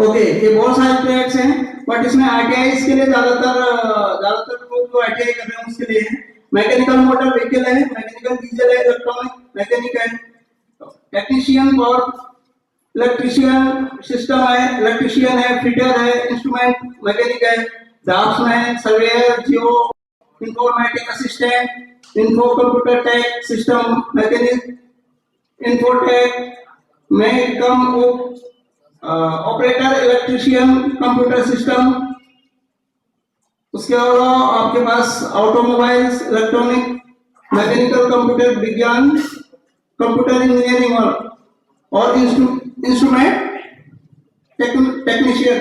Okay, ये बहुत सारे ट्रेड्स हैं, बट इसमें आईटीआई के लिए ज्यादातर लोग जो आईटीआई कर रहे हैं उसके लिए है। मैकेनिकल मोटर व्हीकल है, मैकेनिकल डीजल है, इलेक्ट्रॉनिक मैकेनिक है, टेक्नीशियन और इलेक्ट्रीशियन सिस्टम है, इलेक्ट्रीशियन है, फिटर है, इंस्ट्रूमेंट मैकेनिक है, draughtsman, surveyor, geo informatic assistant, info computer tech system mechanic, infotech में कम ऑपरेटर, इलेक्ट्रीशियन, कंप्यूटर सिस्टम। उसके अलावा आपके पास ऑटोमोबाइल्स, इलेक्ट्रॉनिक, मैकेनिकल, कंप्यूटर विज्ञान, कंप्यूटर इंजीनियरिंग और इंस्ट्रूमेंट टेक्नीशियन।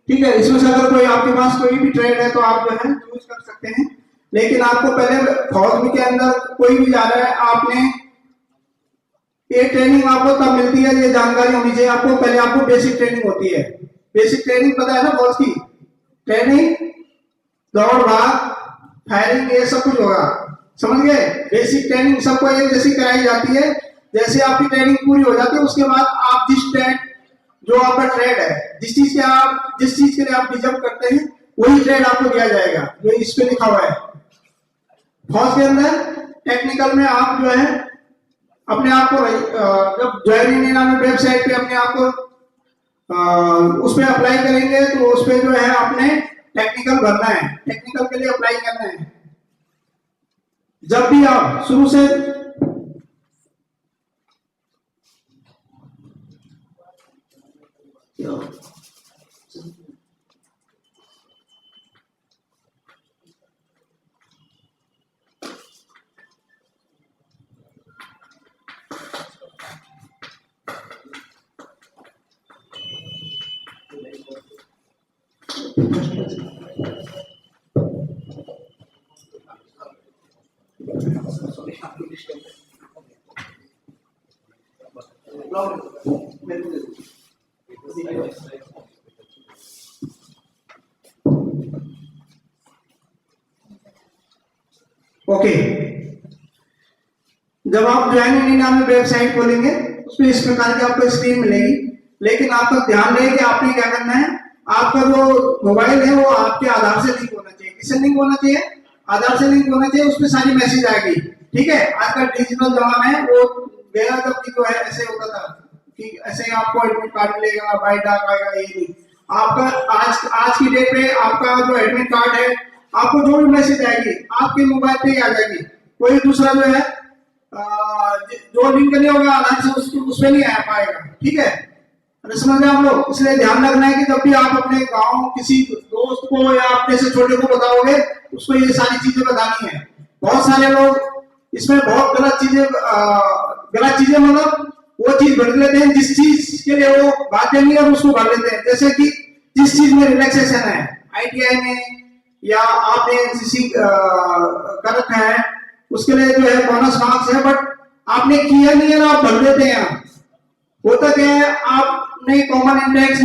ठीक है, इसमें से अगर कोई आपके पास कोई भी ट्रेड है तो आप जो है चूज कर सकते हैं, लेकिन आपको पहले फौज के अंदर कोई भी जा रहा है, आपने ये ट्रेनिंग आपको तब मिलती है, ये जानकारी होनी चाहिए आपको। पहले आपको बेसिक ट्रेनिंग होती है, बेसिक ट्रेनिंग पता है ना, फौज की ट्रेनिंग, दौड़ भाग फायरिंग ये सब कुछ होगा, समझ गए। बेसिक ट्रेनिंग सबको एक जैसी कराई जाती है। जैसे आपकी ट्रेनिंग पूरी हो जाती है उसके बाद आप जिस ट्रेड, जो आपका ट्रेड है, जिस चीज के लिए आप डिजर्व करते हैं वही ट्रेड आपको दिया जाएगा, जो इस पे लिखा हुआ है। फौज के अंदर टेक्निकल में आप जो है अपने आप को जब ज्वाइन इंडिया नामी वेबसाइट पे अपने आप को उस पर अप्लाई करेंगे तो उस पर जो है आपने टेक्निकल भरना है, टेक्निकल के लिए अप्लाई करना है। जब भी आप शुरू से ओके, जब आप ज्वाइन इंडिया में वेबसाइट खोलेंगे उसमें इस प्रकार की आपको स्क्रीन मिलेगी, लेकिन आपका ध्यान रहे कि आपने क्या करना है, आपका जो मोबाइल है वो आपके आधार से लिंक होना चाहिए। किससे लिंक होना चाहिए? आधार से लिंक होना चाहिए, उसमें सारी मैसेज आएगी। ठीक है, आज का डिजिटल जमाना है, वो गया जब की जो है ऐसे होता था कि ऐसे आपको एडमिट कार्ड मिलेगा, बाय डाक आएगा, ये नहीं। आपका आज की डेट में आपका जो एडमिट कार्ड है, आपको जो भी मैसेज आएगी आपके मोबाइल पे ही आ जाएगी। कोई दूसरा जो है जो लिंक नहीं होगा आधार से उसमें नहीं आ पाएगा। ठीक है, समझ रहे हैं हम लोग? इसलिए ध्यान रखना है कि जब भी आप अपने गांव किसी दोस्त को या अपने से छोटे को बताओगे उसको ये सारी चीजें बतानी है। बहुत सारे लोग इसमें बहुत गलत चीजें मतलब वो चीज भर लेते हैं जिस चीज के लिए वो बात नहीं है, उसको भर लेते हैं। जैसे कि जिस चीज में रिलैक्सेशन है, आईटीआई में या आपने एनसीसी कर रखा है उसके लिए जो है बोनस मार्क्स है, बट आपने किया नहीं है ना, आप भर देते हैं। होता क्या है, आपने कॉमन एंट्रेंस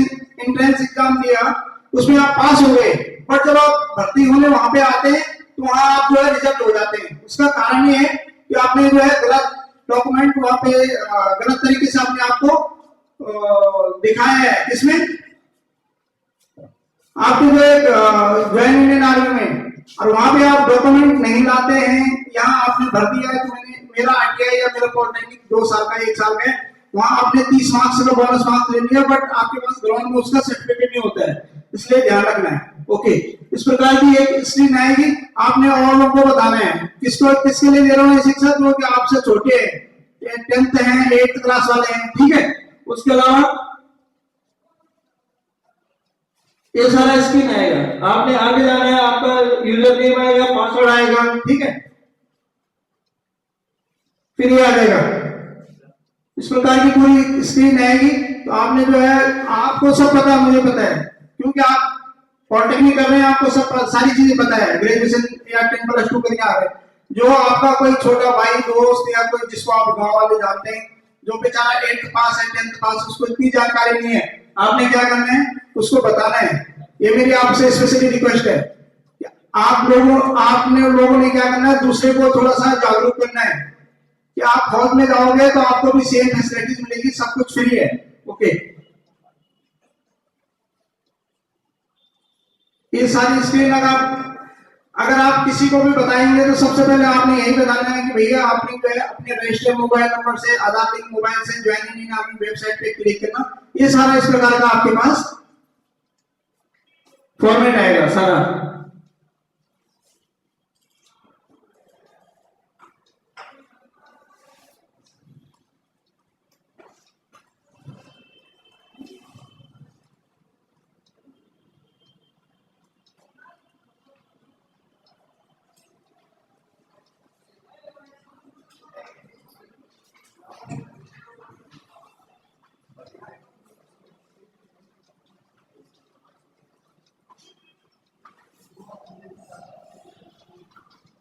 एग्जाम दिया, उसमें आप पास हो गए, बट जब आप भर्ती होने वहां पे आते हैं तो वहां आप जो है रिजेक्ट हो जाते हैं। उसका कारण ये है कि आपने जो है गलत डॉक्यूमेंट वहां पे गलत तरीके से अपने आप को दिखाया है। इसमें आपके जो एक ज्वाइन इंडियन आर्मी में, और वहां पे आप डॉक्यूमेंट नहीं लाते हैं, यहाँ आपने भर दिया है कि मेरा आईटीआई या मेरा पॉलिटेक्निक 2 साल का 1 साल का है, वहां आपने 30 मार्क्स का बोनस मार्क्स ले लिया, बट आपके पास ग्राउंड में उसका सर्टिफिकेट नहीं होता है। इसलिए ध्यान रखना है। ओके, इस प्रकार की एक स्क्रीन आएगी, आपने और लोगों को बताना है। किसके लिए दे रहा हूँ ये शिक्षा, जो कि आपसे छोटे हैं, 10th हैं, 8th क्लास वाले हैं। ठीक है, उसके अलावा ये सारा स्क्रीन आएगा, आपने आगे जाना है, आपका यूजर नेम आएगा, पासवर्ड आएगा। ठीक है, फिर ये आ जाएगा, इस प्रकार की कोई स्क्रीन आएगी। तो आपने जो है, आपको सब पता है, मुझे पता है, क्योंकि आप पॉलिटेक्निक कर रहे हैं, आपको सब सारी चीजें पता है, ग्रेजुएशन या 10+2 करके आ रहे हैं। जो आपका कोई छोटा भाई दोस्त या कोई जिसको आप गांव वाले जानते हैं, जो बेचारा 8th पास है, 10th पास, उसको इतनी जानकारी नहीं है, आपने क्या करना है, उसको बताना है। ये मेरी आपसे स्पेशली रिक्वेस्ट है, आपने लोगों ने क्या करना है, दूसरे को थोड़ा सा जागरूक करना है कि आप फौज में जाओगे तो आपको भी सेम फैसिलिटीज मिलेगी, सब कुछ फ्री है। ओके, ये सारी स्क्रीन अगर आप किसी को भी बताएंगे तो सबसे पहले आपने यही बताना है कि भैया आपने जो है अपने रजिस्टर्ड मोबाइल नंबर से, आधार लिंक मोबाइल से ज्वाइनिंग इन आपकी वेबसाइट पे क्लिक करना। ये सारा इस प्रकार का आपके पास फॉर्मेट आएगा सारा।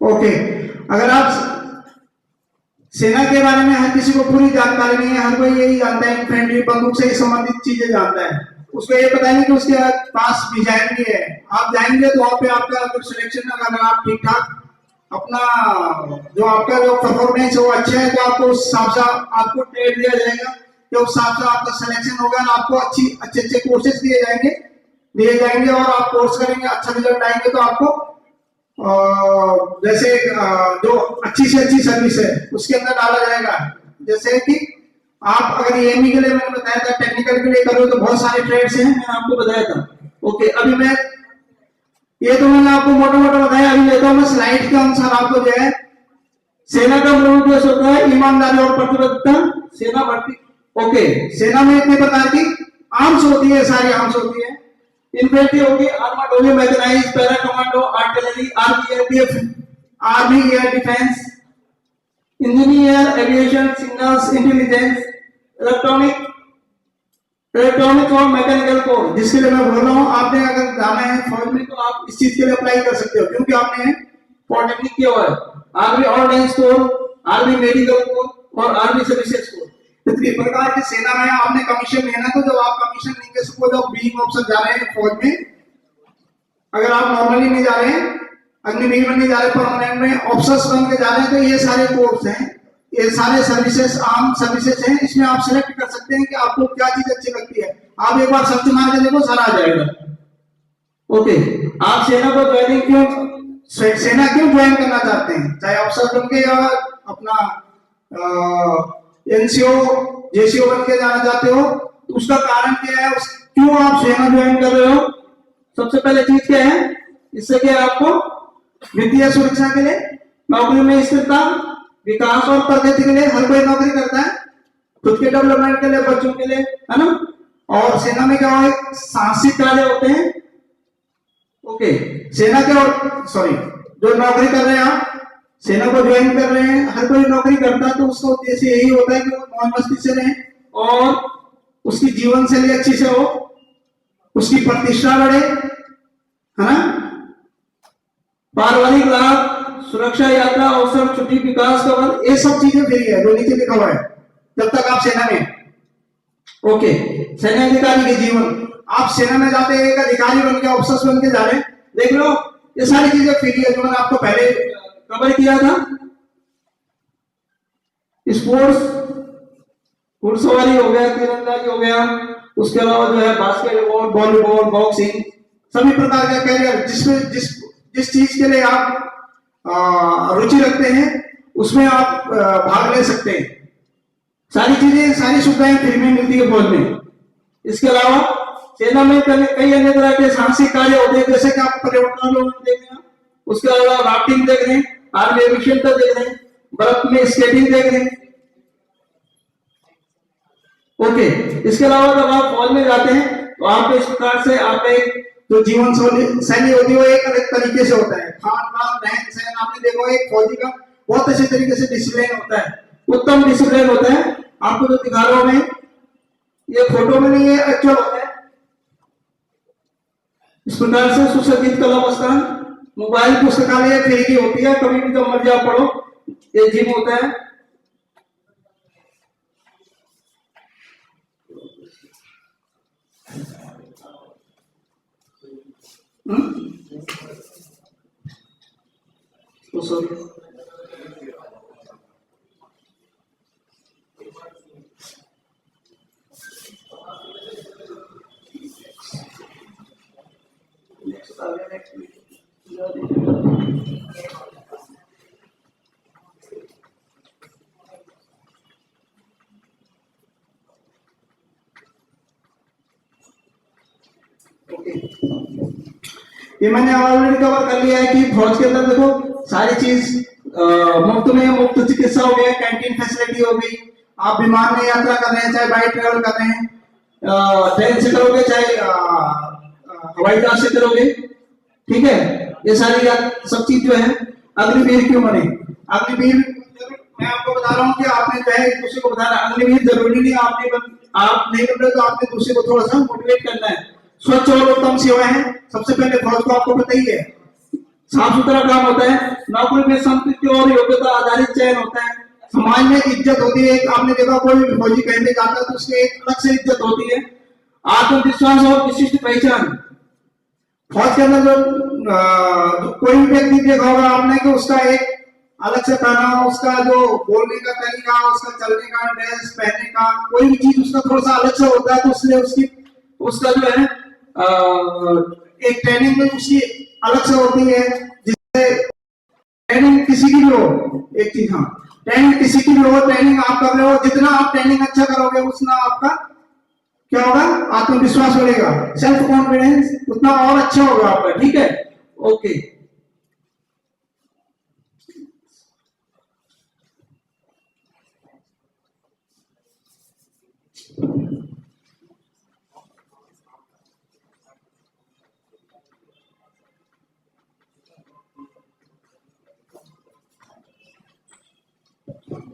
ओके, अगर आप सेना के बारे में हर किसी को पूरी जानकारी नहीं है, हर कोई यही जानता है इन्फेंट्री बंदूक से संबंधित चीजें जानता है, उसको ये पता नहीं कि उसके पास डिजाइन भी है। आप जाएंगे तो वहां पे आपका अगर सिलेक्शन अगर आप ठीक ठाक अपना जो आपका जो परफॉर्मेंस है वो अच्छा है तो आपको उस हिसाब से आपको ट्रेड दिया जाएगा, तो उस हिसाब से आपका सिलेक्शन होगा, आपको अच्छे अच्छे कोर्सेज दिए जाएंगे और आप कोर्स करेंगे, अच्छा रिजल्ट आएंगे तो आपको जैसे जो अच्छी से अच्छी सर्विस है उसके अंदर डाला जाएगा। जैसे कि आप अगर एएमई के लिए मैंने बताया था, टेक्निकल के लिए करो तो बहुत सारे ट्रेड्स हैं, मैंने आपको बताया था। ओके, अभी मैं ये तो मैंने आपको मोटा मोटा बताया, अभी लेता हूं मैं स्लाइड के अनुसार आपको जो है सेना का मूल उद्देश्य होता है ईमानदारी और प्रतिबद्धता, सेना भर्ती। ओके, सेना में इतने प्रकार की आर्म्स होती है, सारी आर्म्स होती है। इन्फेंट्री होगी, आर्मर्ड होगी, mechanised, para commando, artillery, army एयरडीएफ, army air defence, engineer, aviation, signals, intelligence, electronic electronic और मैकेनिकल कोर। जिसके लिए मैं बोल रहा हूँ, आपने अगर जाना है फौज में तो आप इस चीज के लिए अप्लाई कर सकते हो क्योंकि आपने पॉलिटेक्निक किया हुआ है। Army ordinance core, army medical corps और आर्मी सर्विसेज कोर, इस प्रकार की सेना में आपने कमीशन लेना। तो जब आप कमीशन लेंगे, सपोज आप बीइंग ऑफिसर जा रहे हैं फौज में, अगर आप नॉर्मली नहीं जा रहे हैं, अग्निवीर में नहीं जा रहे, परमानेंट में ऑफिसर्स बन के जा रहे हैं, तो ये सारे कोर्स हैं, ये सारे सर्विसेज आर्म सर्विसेज हैं। इसमें आप सिलेक्ट कर सकते हैं कि आपको क्या चीज अच्छी लगती है। आप एक बार सर्च मार के देखो, सारा आ जाएगा। ओके, आप सेना को ज्वाइनिंग सेना क्यों ज्वाइन करना चाहते हैं, चाहे अफसर बन के या अपना एनसीओ जेसीओ बन के जाना चाहते हो, तो उसका कारण क्या है, क्यों आप सेना ज्वाइन कर रहे हो? सबसे पहले चीज क्या है, इससे क्या है, आपको वित्तीय सुरक्षा के लिए, नौकरी में स्थिरता, विकास और प्रगति के लिए। हर कोई नौकरी करता है खुद के डेवलपमेंट के लिए, बच्चों के लिए, है ना। और सेना में क्या है, साहसिक कार्य होते हैं। ओके, सेना के और सॉरी जो नौकरी कर रहे हैं, आप सेना को ज्वाइन कर रहे हैं, हर कोई नौकरी करता है तो उसका उद्देश्य यही होता है कि वो मौज मस्ती से रहे और उसकी जीवन शैली अच्छी से हो, उसकी प्रतिष्ठा बढ़े, है ना। पारिवारिक लाभ, सुरक्षा, यात्रा अवसर, छुट्टी, विकास का बल, ये सब चीजें फ्री है जो नीचे लिखा हुआ है जब तक आप सेना में। ओके, सेना अधिकारी के जीवन, आप सेना में जाते हैं, एक अधिकारी बन के ऑफिसर्स बन के जा रहे हैं, देख लो ये सारी चीजें फ्री है जो मैंने आपको पहले कवर किया था। स्पोर्ट्स, घुड़सवारी हो गया, तीरंदाजी हो गया, उसके अलावा जो है बास्केटबॉल, वॉलीबॉल, बॉक्सिंग, सभी प्रकार का कैरियर जिसमें जिस चीज के लिए आप रुचि रखते हैं उसमें आप भाग ले सकते हैं। सारी चीजें, सारी सुविधाएं फ्री में मिलती है फौज में। इसके अलावा सेना में कई अन्य तरह के साहसिक कार्य होते हैं, जैसे कि आप पर्यटन देख रहे हैं, उसके अलावा राफ्टिंग देख रहे हैं, आर्मी एविएशन का देख रहे हैं, बर्फ में स्केटिंग देख रहे हैं। ओके, इसके अलावा जब आप फौज में जाते हैं तो आप इस प्रकार से आप एक जो जीवन शैली होती है वो एक अलग तरीके से होता है। खान पान, रहन सहन, आपने देखो एक फौजी का बहुत अच्छे तरीके से डिसिप्लिन होता है, उत्तम डिसिप्लिन होता है। आपको जो दिखा रहा हूं मैं, ये फोटो में नहीं है, एक्चुअल होता है। इस प्रकार से सुसज्जित कला बस्तान, मोबाइल पुस्तकालय फ्री की होती है, कभी भी जब मर्जी आप पढ़ो। ये जिम होता है। तो सॉरी, नेक्स्ट आ गया। ये मैंने ऑलरेडी कवर कर लिया है कि फौज के अंदर देखो सारी चीज मुफ्त में, मुफ्त चिकित्सा हो गया, कैंटीन फैसिलिटी हो गई। आप विमान में यात्रा कर रहे हैं, चाहे बाई ट्रेवल कर रहे हैं, ट्रेन से करोगे चाहे हवाई जहाज से करोगे, ठीक है। ये सारी सब चीज जो है अग्निवीर क्यों बने? अग्निवीर मैं आपको बता रहा हूँ कि आपने जो है एक दूसरे को बताना, अग्निवीर जरूरी नहीं आप नहीं बन रहे तो आपने दूसरे को थोड़ा सा मोटिवेट करना है। स्वच्छ और उत्तम सेवा है, सबसे पहले फौज को आपको पता ही है, साफ सुथरा काम होता है, नौकरी में संतुष्टि और योग्यता आधारित चयन होता है, समाज में इज्जत होती है। आपने देखा कोई भी फौजी कहने जाता है तो उसकी एक अलग से इज्जत होती है, आत्मविश्वास और विशिष्ट पहचान। फौज के अंदर जो कोई भी व्यक्ति देखा होगा आपने कि उसका एक अलग से पहनावा, उसका जो बोलने का तरीका, उसका चलने का, ड्रेस पहनने का, कोई भी चीज उसका थोड़ा सा अलग से होता है, तो उसलिए उसका जो है एक ट्रेनिंग में उसकी अलग से होती है। जिससे ट्रेनिंग किसी की भी हो, एक चीज, हाँ, ट्रेनिंग किसी की भी हो, ट्रेनिंग आप कर रहे हो, जितना आप ट्रेनिंग अच्छा करोगे उतना आपका क्या होगा? आत्मविश्वास बढ़ेगा, सेल्फ कॉन्फिडेंस उतना और अच्छा होगा आपका, ठीक है। ओके,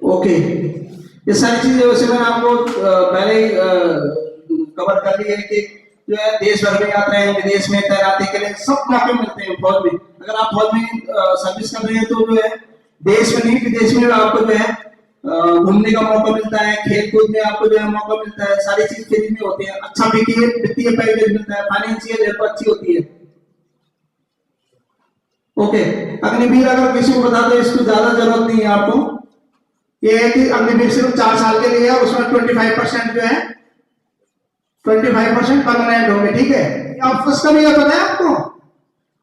ओके, ये सारी चीजें वैसे मैंने आपको पहले ही कवर कर ली है कि जो है देश भर में यात्राएं, विदेश में तैनाती के लिए सब मौके मिलते हैं फौज में। अगर आप फौज में सर्विस कर रहे हैं तो जो है देश में नहीं विदेश में आपको जो है घूमने का मौका मिलता है, खेल कूद में आपको जो है मौका मिलता है, सारी चीज फ्री में होती है, अच्छा वित्तीय पैकेज मिलता है, फाइनेंशियल हेल्प अच्छी होती है। ओके, अग्निवीर अगर किसी को बता दो, इसको ज्यादा जरूरत नहीं है आपको, ये है कि अग्निवीर सिर्फ 4 साल के लिए है, उसमें 25% जो है 25% परमानेंट होंगे, ठीक है। अफसर का भी ये पता है आपको?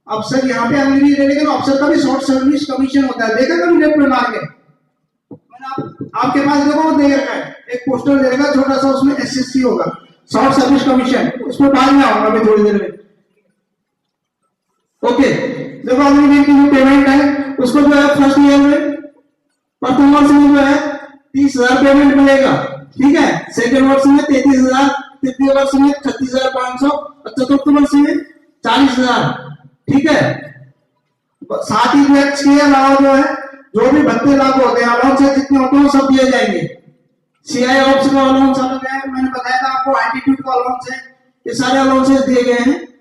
अफसर यहाँ पे अग्निवीर है, लेकिन अफसर का भी शॉर्ट सर्विस कमीशन होता है, देखा कभी नेट पे मार के? आपके पास देखो वो दे रखा है, एक पोस्टर दे रखा है छोटा सा, उसमें एसएससी होगा, शॉर्ट सर्विस कमीशन, उसमें बाद में आऊंगा अभी थोड़ी देर में। ओके, देखो अग्निवीर की जो पेमेंट है उसको जो है फर्स्ट ईयर में प्रथम वर्ष में जो है 30,000 पेमेंट मिलेगा, ठीक है। सेकेंड वर्ष में 33,000, तृतीय वर्ष में 36,500 और चतुर्थ वर्ष में 40,000, ठीक है। साथ ही के अलावा जो है जो भी भत्ते लागू होते हैं, अलाउंस जितने होते हैं सब दिए जाएंगे। सीआई ऑप्स का अलाउंस अलग है, मैंने बताया था आपको, एटीट्यूड का अलाउंस है, ये सारे अलाउंसेस दिए गए हैं।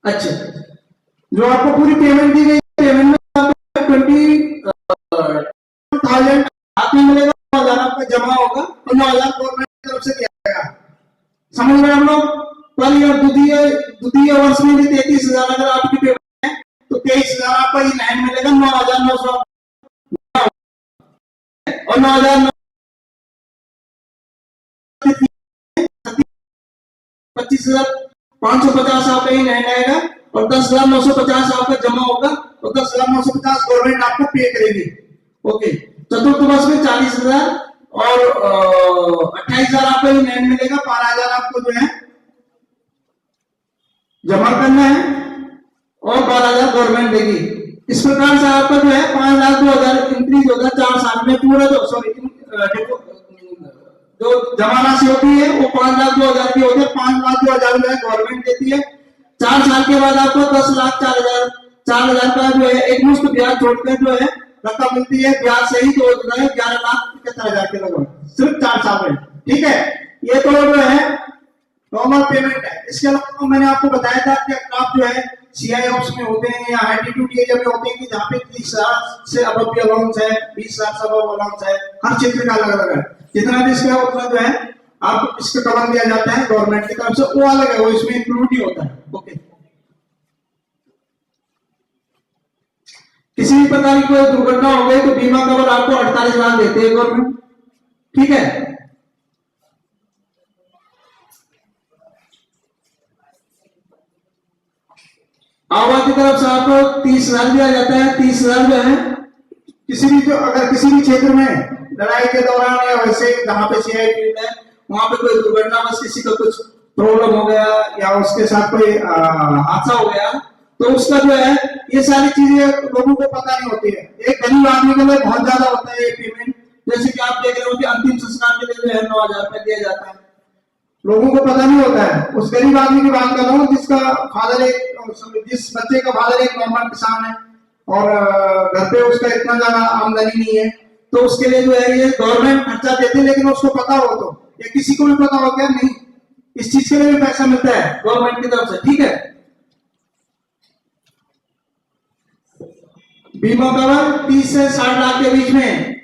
अच्छा, जो आपको पूरी पेमेंट दी गई, पेमेंट में आपको 20,000 हाथ में मिलेगा, 9,000 आपका जमा होगा और 9,000 गवर्नमेंट की तरफ से दिया जाएगा। समझ रहे हम लोग? पहले और द्वितीय वर्ष में भी 33,000 अगर आपकी पेमेंट है तो 23,000 आपका इन हैंड मिलेगा, 9,900 और 9,000 25,550 आपका इन हैंड आएगा और 10,950 आपका जमा होगा और 10,950 गवर्नमेंट आपको पे करेगी। ओके, चतुर्थ वर्ष में 40,000 और 28,000 आपको इन हैंड मिलेगा, 12,000 आपको जो है जमा करना है और 12,000 गवर्नमेंट देगी। इस प्रकार से आपका जो है 5,02,000 इंक्रीज होगा 4 साल में, पूरा जो जो जमा राशि होती है वो 5,02,000 की होती है, 5,02,000 जो है गवर्नमेंट देती है। 4 साल के बाद आपको 10,04,000 का जो है एक मुश्त ब्याज छोड़कर जो है रकम मिलती है, ब्याज से ही तो 11,71,000 के लगभग, सिर्फ 4 साल में, ठीक है। ये तो जो है नॉर्मल पेमेंट है। इसके अलावा मैंने आपको बताया था कि आप जो है सीआई ऑप्स में होते हैं या एटीट्यूड एरिया में होते हैं कि जहाँ पे 30,000 से अबव भी अलाउंस है, 20,000 से अबव अलाउंस है, हर क्षेत्र का अलग अलग है। जितना भी इसका उतना जो है आपको इसका कवर दिया जाता है गवर्नमेंट की तरफ से, वो अलग है, वो इसमें इंक्लूड ही होता है। ओके, किसी भी प्रकार की कोई दुर्घटना हो गई तो बीमा कवर आपको 48 लाख देते हैं गवर्नमेंट, ठीक है। आवाज की तरफ से आपको 30,000 दिया जाता है। 30,000 जो है किसी भी, जो अगर किसी भी क्षेत्र में लड़ाई के दौरान या वैसे जहाँ पे सीआई फील्ड है वहां पे कोई दुर्घटना, बस किसी का कुछ प्रॉब्लम हो गया या उसके साथ कोई हादसा हो गया, तो उसका जो है ये सारी चीजें लोगों को पता नहीं होती है। एक गरीब आदमी के लिए बहुत ज्यादा होता है ये पेमेंट। जैसे कि आप देख रहे हो कि अंतिम संस्कार के लिए जो है 9,000 रुपए दिया जाता है, लोगों को पता नहीं होता है। उस गरीब आदमी की बात कर रहा हूँ जिसका फादर एक, जिस बच्चे का फादर एक नॉर्मल किसान है और घर पे उसका इतना ज्यादा आमदनी नहीं है, तो उसके लिए जो है ये गवर्नमेंट खर्चा देती है। लेकिन उसको पता हो तो, या किसी को भी पता हो क्या नहीं, इस चीज के लिए भी पैसा मिलता है गवर्नमेंट की तरफ से। ठीक है, बीमा कवर 30 से 60 लाख के बीच में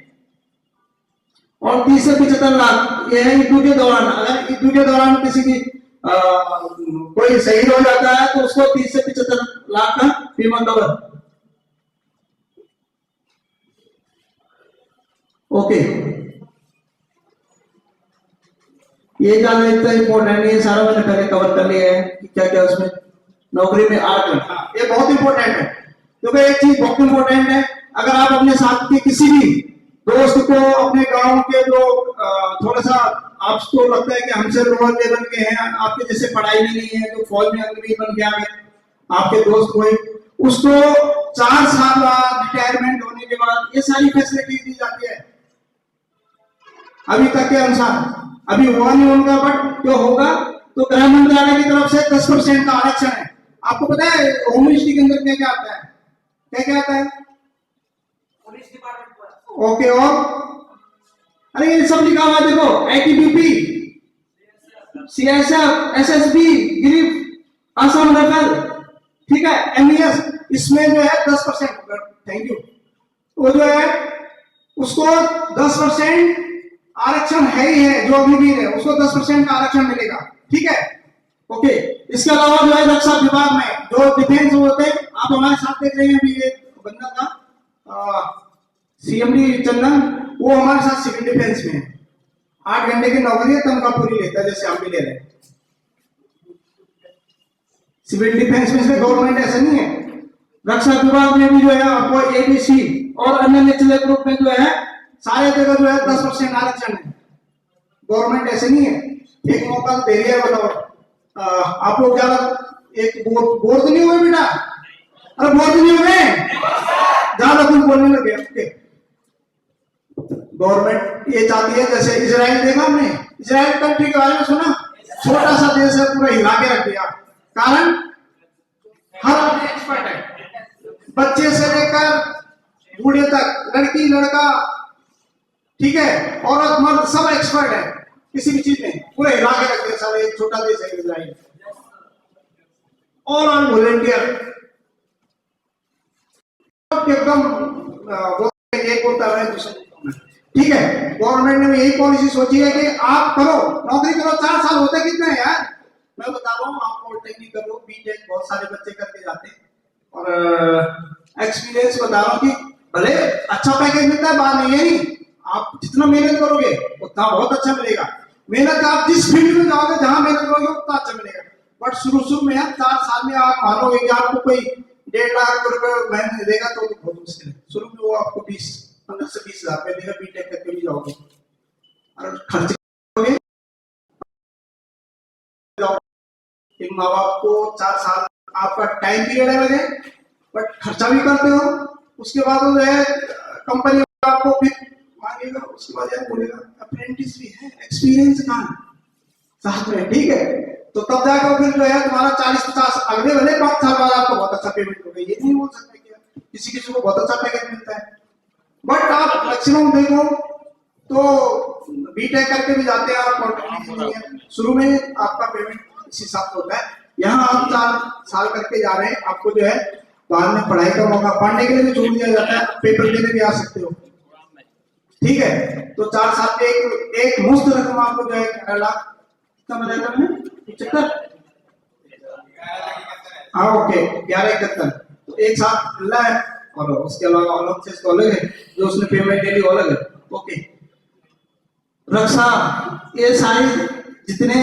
और 30 से 75 लाख ये है ईदू के दौरान। अगर ईदू के दौरान किसी की कोई शहीद हो जाता है तो उसको 30 से 75 लाख का बीमा कवर। ओके, ये जान इतना इंपॉर्टेंट नहीं है, सारा मैंने पहले कवर कर लिया है कि क्या क्या उसमें नौकरी में आरक्षण। ये बहुत इंपॉर्टेंट है क्योंकि एक चीज बहुत इंपॉर्टेंट है। अगर आप अपने साथ के किसी भी दोस्त को, अपने गांव के जो थोड़ा सा आपको लगता है कि हमसे लोअर लेवल के हैं, आपके जैसे पढ़ाई में नहीं है, जो फौज में अग्निवीर बन गया है आपके दोस्त कोई, उसको 4 साल बाद रिटायरमेंट होने के बाद ये सारी फैसिलिटी दी जाती है अभी तक के अनुसार। अभी हुआ नहीं उनका, बट जो होगा तो गृह मंत्रालय की तरफ से 10% का आरक्षण है। आपको पता है होम मिनिस्ट्री के अंदर क्या क्या आता है, क्या क्या आता है? Police department. ओके, और अरे ये सब लिखा हुआ है, देखो, आईटीबीपी, सीएसएफ, एसएसबी, गिरिफ, असम राइफल, ठीक है, एमईएस, इसमें जो है 10%, थैंक यू, वो जो है उसको 10% आरक्षण है ही है। जो अग्निवीर है उसको 10% का आरक्षण मिलेगा। ठीक है, ओके। इसके अलावा जो है रक्षा विभाग में जो डिफेंस होते हैं, आप हमारे साथ देख रहे हैं अभी ये बंदा था सीएमडी चंदन, वो हमारे साथ सिविल डिफेंस में है। 8 घंटे की नौकरी है, तनख्वाह पूरी लेता है जैसे हम भी ले रहे हैं। सिविल डिफेंस में से गवर्नमेंट ऐसा नहीं है। रक्षा विभाग में भी जो है आपको एबीसी और अन्य निचले ग्रुप में जो है सारे जगह जो है 10% आरक्षण है। गवर्नमेंट ऐसे नहीं है, एक मौका दे रही है। बताओ आप लोग ज्यादा एक बोर तो नहीं हुए बेटा? अरे बोर तो नहीं हुए, ज्यादा कुछ बोलने लगे। ओके, गवर्नमेंट ये चाहती है, जैसे इजराइल देखा हमने, इजराइल कंट्री के बारे में सुना, छोटा सा देश है, पूरा हिला के रख दिया। कारण हर आदमी एक्सपर्ट है, बच्चे से लेकर बूढ़े तक, लड़की लड़का, ठीक है, औरत मर्द, सब एक्सपर्ट है किसी भी चीज में, पूरे हिला के रख दिया। सारे एक छोटा देश है इजराइल, ऑल ऑन वॉलंटियर, एकदम एक होता है दूसरा। ठीक है, गवर्नमेंट ने यही पॉलिसी सोची है कि आप करो, नौकरी करो। 4 साल होते कितने हैं यार? मैं बता रहा हूँ, आप पॉलिटेक्निक कर लो, बीटेक बहुत सारे बच्चे करके जाते हैं, और एक्सपीरियंस बता रहा हूँ कि भले अच्छा पैकेज मिलता है, बात नहीं है, आप जितना मेहनत करोगे उतना बहुत अच्छा मिलेगा। मेहनत आप जिस फील्ड में जाओगे, जहां मेहनत करोगे उतना अच्छा मिलेगा। बट शुरू में यार 4 साल में आप मानोगे कि आपको कोई 1.5 लाख रुपए महीने देगा तो बहुत मुश्किल है। शुरू में वो आपको 15 से 20 हजार रुपए देगा, बीटेक करके भी जाओगे और खर्च करोगे। एक माँ बाप को 4 साल आपका टाइम पीरियड है लगे, बट खर्चा भी करते हो। उसके बाद जो है कंपनी आपको फिर मांगेगा, उसके बाद यार बोलेगा अप्रेंटिस भी है, एक्सपीरियंस कहाँ साथ में, ठीक है। तो तब जाकर फिर जो है तुम्हारा 40-50 अगले भले 5 साल बाद आपको बहुत अच्छा पेमेंट होगा। ये नहीं बोल सकते कि किसी को बहुत अच्छा पैकेज मिलता है, बट आप मैक्सिमम देखो तो बीटेक करके भी जाते हैं आप, शुरू में आपका पेमेंट इस हिसाब से होता है। यहाँ आप 4 साल करके जा रहे हैं, आपको जो है बाद में पढ़ाई का मौका, पढ़ने के लिए भी छोड़ दिया जाता है, पेपर देने भी आ सकते हो। ठीक है, तो 4 साल के एक मुफ्त रकम आपको जो है 11 लाख कितना बताया हमने, 75, हाँ ओके 1171, तो एक साथ मिल रहा है। और उसके अलावा अलग से इसको अलग है, जो उसने पेमेंट डेली अलग है। ओके, रक्षा, ये सारी जितने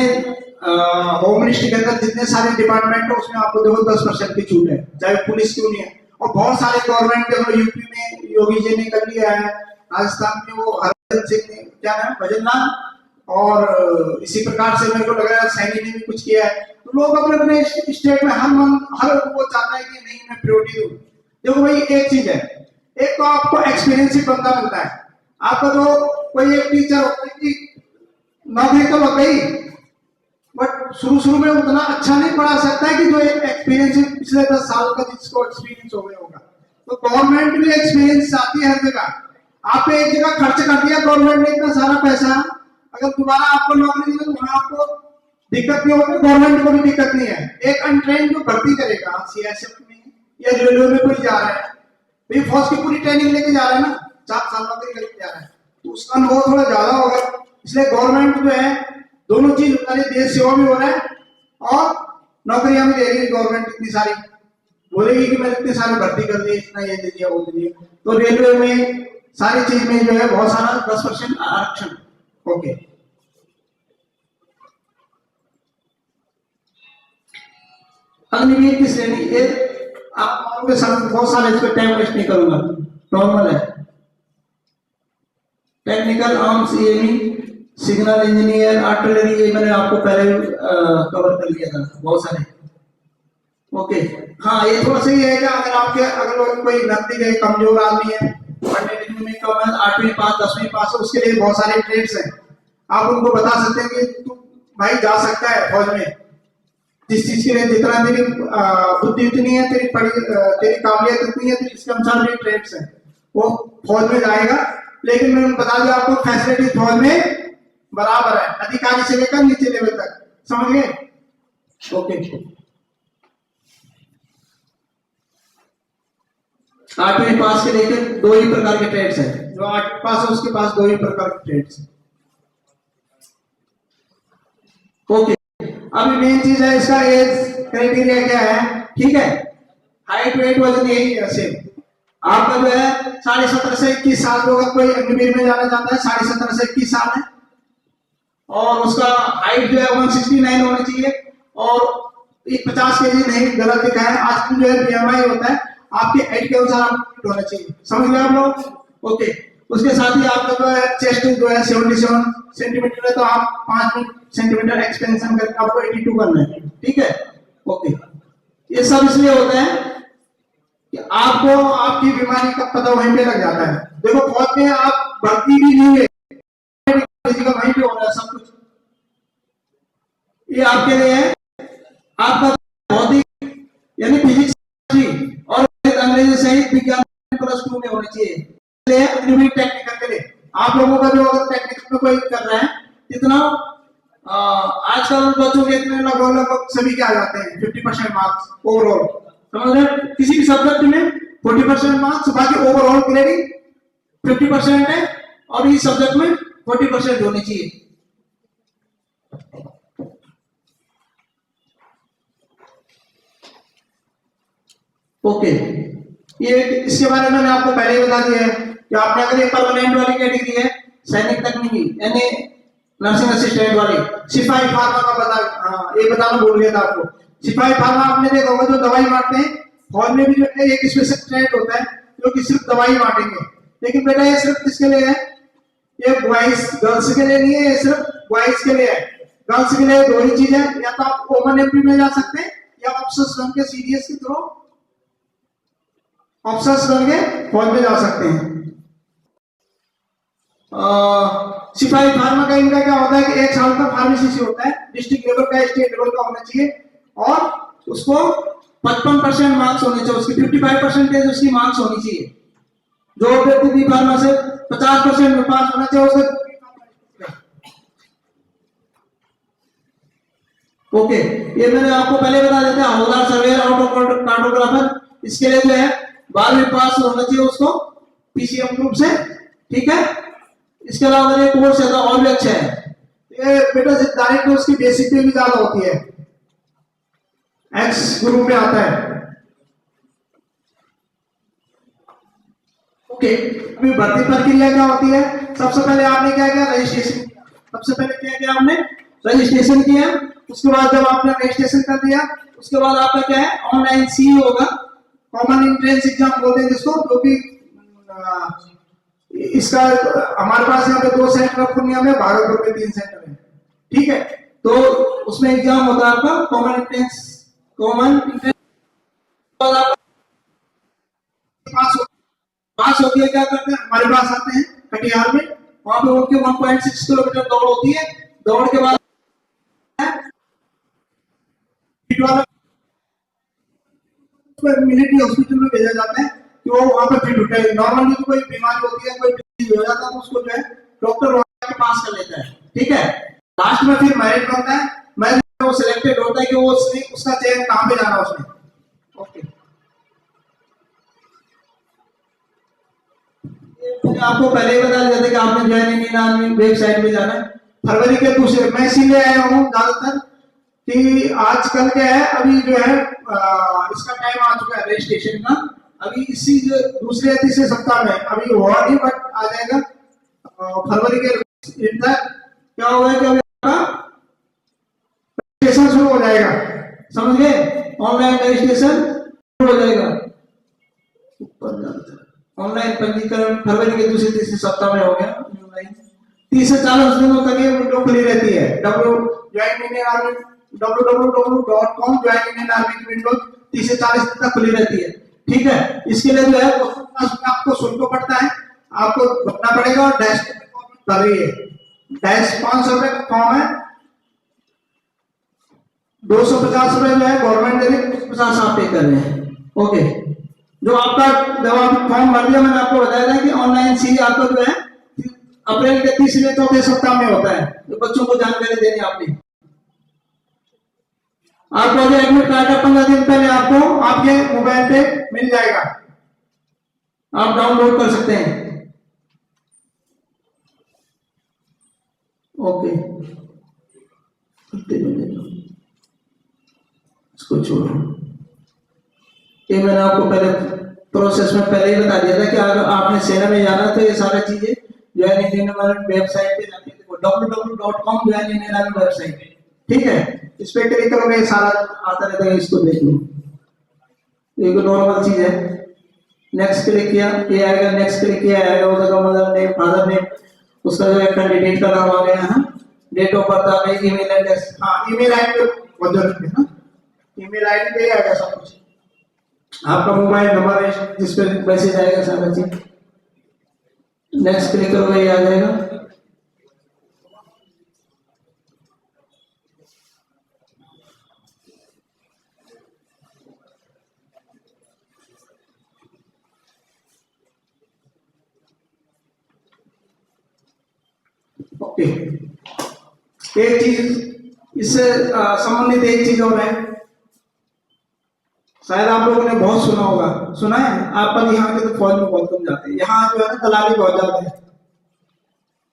होम मिनिस्ट्री के अंदर जितने सारे डिपार्टमेंट है उसमें आपको देखो 10% की छूट है, चाहे पुलिस क्यों नहीं है। और बहुत सारे गवर्नमेंट देखो, यूपी में योगी जी ने कर लिया है, राजस्थान में वो हरभजन सिंह ने, क्या नाम, भजन लाल, और इसी प्रकार से मेरे को लग रहा है सैनी ने भी कुछ किया है। तो लोग अपने अपने स्टेट में हर वो चाहता है कि नहीं मैं प्रायोरिटी दूं। देखो भाई एक चीज है, एक तो आपको एक्सपीरियंस बंदा मिलता है, आपका जो कोई एक टीचर होता है कि नौकरी तो लग गई, बट शुरू में उतना अच्छा नहीं पढ़ा सकता है कि जो एक एक्सपीरियंस पिछले 10 साल का जिसको एक्सपीरियंस हो गया होगा। तो गवर्नमेंट भी एक्सपीरियंस चाहती है हर जगह। आप एक जगह खर्च कर दिया गवर्नमेंट ने इतना सारा पैसा, अगर दोबारा आपको नौकरी दी तो वहां आपको दिक्कत नहीं होगी, गवर्नमेंट को भी दिक्कत नहीं है। एक अनट्रेन जो भर्ती करेगा सीआईएसएफ में या रेलवे में कोई जा रहा है, भाई फौज की पूरी ट्रेनिंग लेके जा रहा है ना, 4 साल नौकरी करके जा रहा है, तो उसका अनुभव थोड़ा ज्यादा होगा। इसलिए गवर्नमेंट जो है दोनों चीज होता है, देश सेवा भी हो रहा है और नौकरियां भी दे रही है गवर्नमेंट। इतनी सारी बोलेगी कि मैंने इतनी सारी भर्ती कर दी, इतना ये दे दिया वो दे दिया। तो रेलवे में सारी चीज में जो है बहुत सारा 10% आरक्षण। ओके, अग्निवीर की श्रेणी, ये आप मानोगे बहुत सारे, इस पर टाइम वेस्ट नहीं करूंगा, नॉर्मल है। टेक्निकल आर्म्स, ये सिग्नल इंजीनियर, आर्टिलरी, ये मैंने आपको पहले कवर कर लिया था, बहुत सारे। ओके, हाँ ये थोड़ा सा ये है कि अगर कोई नकदी है, कमजोर आदमी है, पढ़ने लिखने में कम है, 8वीं पास 10वीं पास, उसके लिए बहुत सारे ट्रेड्स हैं। आप उनको बता सकते हैं कि तू भाई जा सकता है फौज में, जिस चीज के लिए जितना तेरी बुद्धि इतनी है, तेरी काबिलियत इतनी है, तो इसके अनुसार भी ट्रेड्स हैं, वो फौज में जाएगा। लेकिन मैंने बता दिया आपको फैसिलिटी फौज में बराबर है, अधिकारी से लेकर नीचे लेवल तक, समझ गए? ओके, 8वीं पास के लेकर 2 ही प्रकार के ट्रेड्स हैं, जो 8वीं पास है उसके पास 2 ही प्रकार के ट्रेड्स हैं। ओके, अभी मेन चीज है इसका एज क्राइटेरिया क्या है, ठीक है? हाइट वेट वजन यही है सेम। आपका जो है 17.5 से 21 साल, को अगर कोई अग्निवीर में जाना चाहता है 17.5 से 21 साल है, और उसका हाइट जो है 169 होना चाहिए, और 50 केजी नहीं, गलत लिखा है। आजकल जो है बीएमआई होता है, आपके हाइट के अनुसार आपको होना चाहिए, समझ गए आप लोग? ओके, उसके साथ ही आपका जो है चेस्ट जो है 77 सेंटीमीटर है, तो आप 5 सेंटीमीटर एक्सपेंशन करके आपको 82 करना है, ठीक है? ओके, ये सब इसलिए होता है कि आपको आपकी बीमारी का पता वहीं पे लग जाता है। देखो फौज में आप भर्ती भी नहीं है, फिजिकल वहीं पे हो रहा है सब कुछ। ये आपके लिए है, आपका भौतिक यानी फिजिक्स और अंग्रेजी सहित विज्ञान +2 में होना चाहिए। अग्निवीर टेक्निकल के लिए आप लोगों का जो अगर टेक्निकल में कोई कर रहे हैं, इतना आजकल बच्चों के इतने लगभग सभी के आ जाते हैं 50% मार्क्स ओवरऑल, समझ रहे? किसी भी सब्जेक्ट में 40% मार्क्स, बाकी ओवरऑल ग्रेडिंग 50% है, और इस सब्जेक्ट में 40% होनी चाहिए। ओके, ये इसके बारे में मैंने आपको पहले ही बता दिया है कि आपने अगर ये परमानेंट वाली कैटेगरी है, सैनिक तकनीकी यानी नर्सिंग असिस्टेंट वाली, सिपाही फार्मा का ये बताना भूल गया था आपको। सिपाही फार्मा आपने देखा होगा, जो दवाई बांटते हैं, फौज में भी जो है एक स्पेशल ट्रेड होता है जो कि सिर्फ दवाई बांटेंगे। लेकिन बेटा ये सिर्फ किसके लिए है? ये बॉयज, गर्ल्स के लिए नहीं है, ये सिर्फ बॉयज के लिए है। गर्ल्स के लिए 2 ही चीज है, या तो आप ओपन एमपी में जा सकते हैं, या ऑफिसर्स बन के सीडीएस के थ्रू ऑफिसर्स बन के फौज में जा सकते हैं। सिपाही फार्मा का इनका क्या होता है कि 1 साल का फार्मेसी होता है, डिस्ट्रिक्ट लेवल का, स्टेट लेवल का होना चाहिए, और उसको 55% मार्क्स होने चाहिए, उसकी 55% उसकी मार्क्स होनी चाहिए। जो व्यक्ति बी फार्मा से 50% में पास होना चाहिए उसे। ओके, ये मैंने आपको पहले बता देता है, हवलदार, सर्वेयर, ऑटो कार्टोग्राफर, इसके लिए जो है 12वीं पास होना चाहिए उसको पीसीएम ग्रुप से, ठीक है? इसके अलावा ये कोर्स है तो और भी अच्छा है। ये बेटा डायरेक्ट उसकी बेसिक पे भी ज्यादा होती है, एक्स ग्रुप में आता है। ओके, अभी भर्ती प्रक्रिया क्या होती है? सबसे पहले आपने क्या किया? रजिस्ट्रेशन किया। सबसे पहले क्या किया आपने? रजिस्ट्रेशन किया। उसके बाद जब आपने रजिस्ट्रेशन कर दिया, उसके बाद आपका क्या है, ऑनलाइन सी होगा, कॉमन एंट्रेंस एग्जाम बोलते हैं जिसको, जो कि इसका हमारे पास यहाँ पे 2 सेंटर है पूर्णिया में, भागलपुर में 3 सेंटर है, ठीक है। तो उसमें एग्जाम होता है आपका कॉमन एंट्रेंस, पास होती है, क्या करते हैं, हमारे पास आते हैं कटिहार में, वहां पे उनके 1.6 किलोमीटर दौड़ होती है, दौड़ के बाद मिलिट्री हॉस्पिटल में भेजा जाता है कि वो वहां पर फिट होता है। नॉर्मली तो कोई बीमारी होती है, कोई डिजीज हो जाता है, तो उसको जो है डॉक्टर वहां के पास कर लेता है, ठीक है। लास्ट में फिर मेरिट बनता है, मेरिट में वो सिलेक्टेड होता है कि वो उसका चयन कहां पे जाना उसने। ओके, मैंने आपको पहले ही बता दिया था कि आपने ज्वाइन इंडियन आर्मी वेबसाइट पे जाना है। फरवरी के दूसरे मैं इसीलिए आया हूँ ज्यादातर कि आजकल क्या है, अभी जो है इसका टाइम आ चुका है रजिस्ट्रेशन का, अभी इसी जो दूसरे तीसरे सप्ताह में, अभी हुआ नहीं बट आ जाएगा फरवरी के एंड तक। क्या होगा कि अभी आपका रजिस्ट्रेशन शुरू हो जाएगा, समझ गए, ऑनलाइन रजिस्ट्रेशन शुरू हो जाएगा। ऑनलाइन पंजीकरण फरवरी के दूसरे तीसरे सप्ताह में हो गया, ऑनलाइन 30 से 40 दिनों तक ये विंडो खुली रहती है। www.com ज्वाइन इंडियन आर्मी की विंडो 30 से 40 दिन तक खुली रहती है, ठीक है। इसके लिए जो है आपको शुल्क पड़ता है, आपको भरना पड़ेगा, और डैश भर रही है, डैश 500 रुपए का फॉर्म है, 250 रुपए जो है गवर्नमेंट दे रही है, 50 आप पे कर रहे हैं। ओके, जो आपका जब आप फॉर्म भर दिया, मैंने आपको बताया था कि ऑनलाइन सी आपको जो है अप्रैल के तीसरे चौथे सप्ताह में होता है, तो बच्चों को जानकारी देनी आपने। आपको जो एडमिट कार्ड है 15 दिन पहले आपको आपके मोबाइल पे मिल जाएगा, आप डाउनलोड कर सकते हैं। ओके, इसको छोड़ो, ये मैंने आपको पहले प्रोसेस में पहले ही बता दिया था कि अगर आपने सेना में जाना तो ये सारी चीजें ज्वाइन इंडियन आर्मी वेबसाइट पे जाके देखो, www.com join Indian army website, ठीक है। इस पे क्लिक करोगे सारा आता रहता है, इसको देख लो, एक नॉर्मल चीज है। नेक्स्ट क्लिक किया, ये आएगा, नेक्स्ट क्लिक किया आएगा, उसका मदर नेम, फादर नेम, उसका जो है कैंडिडेट का नाम आ गया है, डेट ऑफ बर्थ आ गई, ईमेल एड्रेस, हाँ ईमेल आईडी वजन पे ना, ईमेल आईडी पे आएगा सब कुछ, आपका मोबाइल नंबर है जिस पे मैसेज आएगा सारा चीज। नेक्स्ट क्लिक करोगे ये आ जाएगा। ओके, एक चीज इससे संबंधित एक चीज और है, शायद आप लोगों ने बहुत सुना होगा, सुना है आप, पर यहाँ के तो फौज में बहुत कम जाते हैं, यहाँ जो है ना दलाली बहुत ज्यादा है,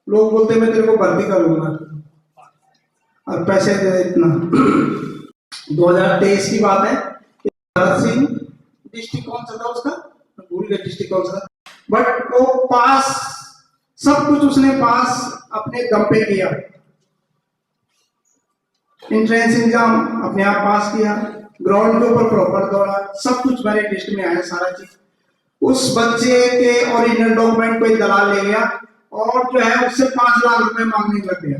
लोग बोलते हैं मैं तेरे को भर्ती करूंगा और पैसे दे दे इतना। 2023 की बात है, भरत सिंह डिस्ट्रिक्ट कौन सा था उसका, भूल गया डिस्ट्रिक्ट कौन सा, बट वो पास सब कुछ उसने पास अपने दम पे किया, एंट्रेंस एग्जाम अपने आप पास किया, ग्राउंड के ऊपर प्रॉपर दौड़ा, सब कुछ मेरे लिस्ट में आया सारा चीज। उस बच्चे के ओरिजिनल डॉक्यूमेंट कोई दलाल ले गया और जो है उससे 5 लाख रुपए मांगने लग गया,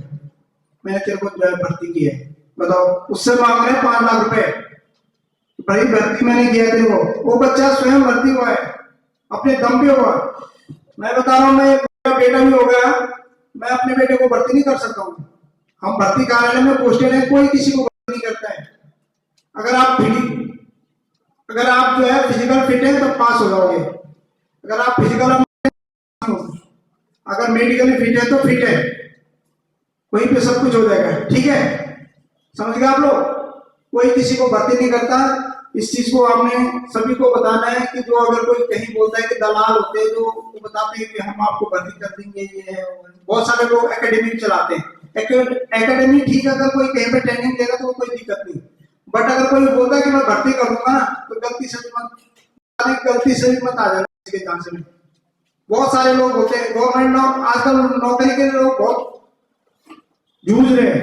मैंने तेरे को जो है भर्ती किया है, बताओ, उससे मांग रहे 5 लाख रुपए, भाई भर्ती मैंने किया तेरे को, वो बच्चा स्वयं भर्ती हुआ है, अपने दम पे हुआ। मैं बता रहा हूँ, मैं बेटा भी हो गया, मैं अपने बेटे को भर्ती नहीं कर सकता हूँ, हम भर्ती कार्यालय में पोस्टेड है, कोई किसी को भर्ती नहीं करता है। अगर आप जो है फिजिकल फिट है तो पास हो जाओगे, अगर आप फिजिकल, अगर मेडिकली फिट है तो फिट है, वहीं पे सब कुछ हो जाएगा, ठीक है, समझ गए आप लोग। कोई किसी को भर्ती नहीं करता, इस चीज को आपने सभी को बताना है कि जो अगर कोई कहीं बोलता है कि दलाल होते हैं जो बताते हैं कि हम आपको भर्ती कर देंगे, ये है, बहुत सारे लोग एकेडमी चलाते हैं, एकेडमी ठीक है, अगर कोई कहीं पे ट्रेनिंग देगा तो कोई दिक्कत नहीं, बट अगर कोई बोलता है कि मैं भर्ती करूंगा ना, तो गलती से भी मत आ जाना किसी के चांस में। बहुत सारे लोग होते हैं, गवर्नमेंट आजकल नौकरी के लोग बहुत जूझ रहे हैं,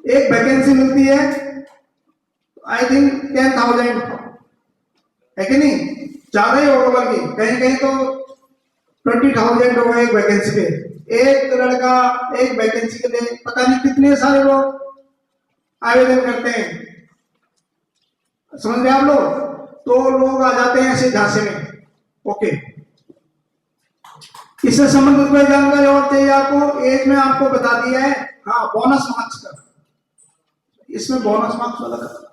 एक एक वैकेंसी मिलती है आई थिंक 10,000 है कि नहीं, ज्यादा ही होगा, बल्कि कहीं कहीं तो 20,000 होगा एक वैकेंसी पे। एक लड़का एक वैकेंसी के लिए पता नहीं कितने सारे लोग आवेदन करते हैं, समझ रहे आप लोग? तो लोग आ जाते हैं ऐसे झांसे में। ओके, इससे संबंधित कोई जानकारी और चाहिए आपको? एज में आपको बता दिया है। हाँ, बोनस मार्क्स का, इसमें बोनस मार्क्स वाला था,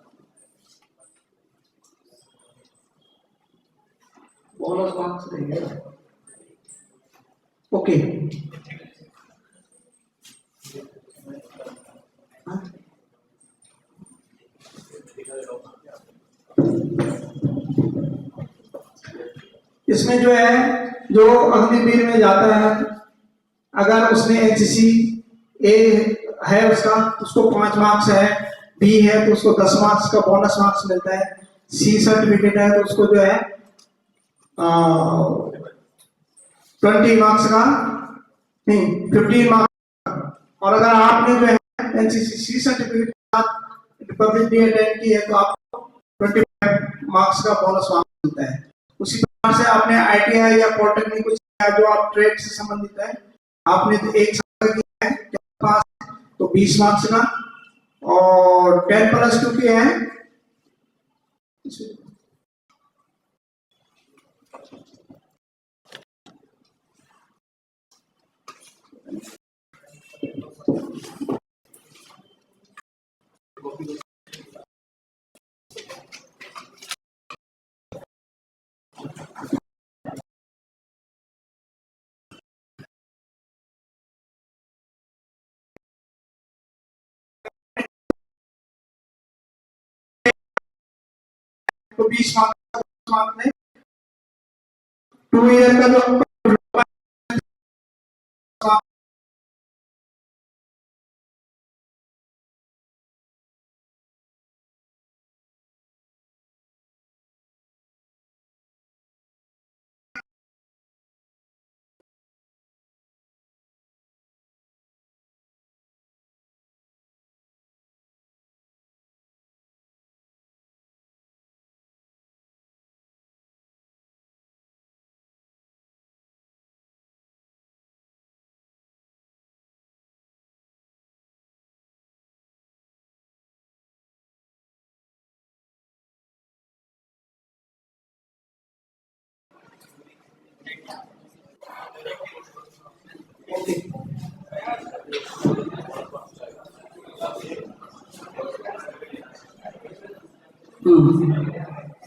बोनस मार्क्स नहीं है। ओके, इसमें जो है, जो अग्निवीर में जाता है, अगर उसने एनसीसी ए है उसका, उसको 5 मार्क्स है, बी है तो उसको 10 मार्क्स का बोनस मार्क्स मिलता है, सी सर्टिफिकेट है तो उसको जो है 20 मार्क्स का, नहीं 15 मार्क्स। और अगर आपने जो है एनसीसी सी सर्टिफिकेट के साथ रिपब्लिक डे अटेंड की है तो आपको 25 मार्क्स का बोनस मार्क्स मिलता है। उसी प्रकार से आपने आईटीआई या पॉलिटेक्निक कुछ किया जो आप ट्रेड से संबंधित है, आपने तो 1 साल किया है पास, तो 20 मार्क्स का, और 10+2 के हैं तो 20 मार्क्स में 2 ईयर का जो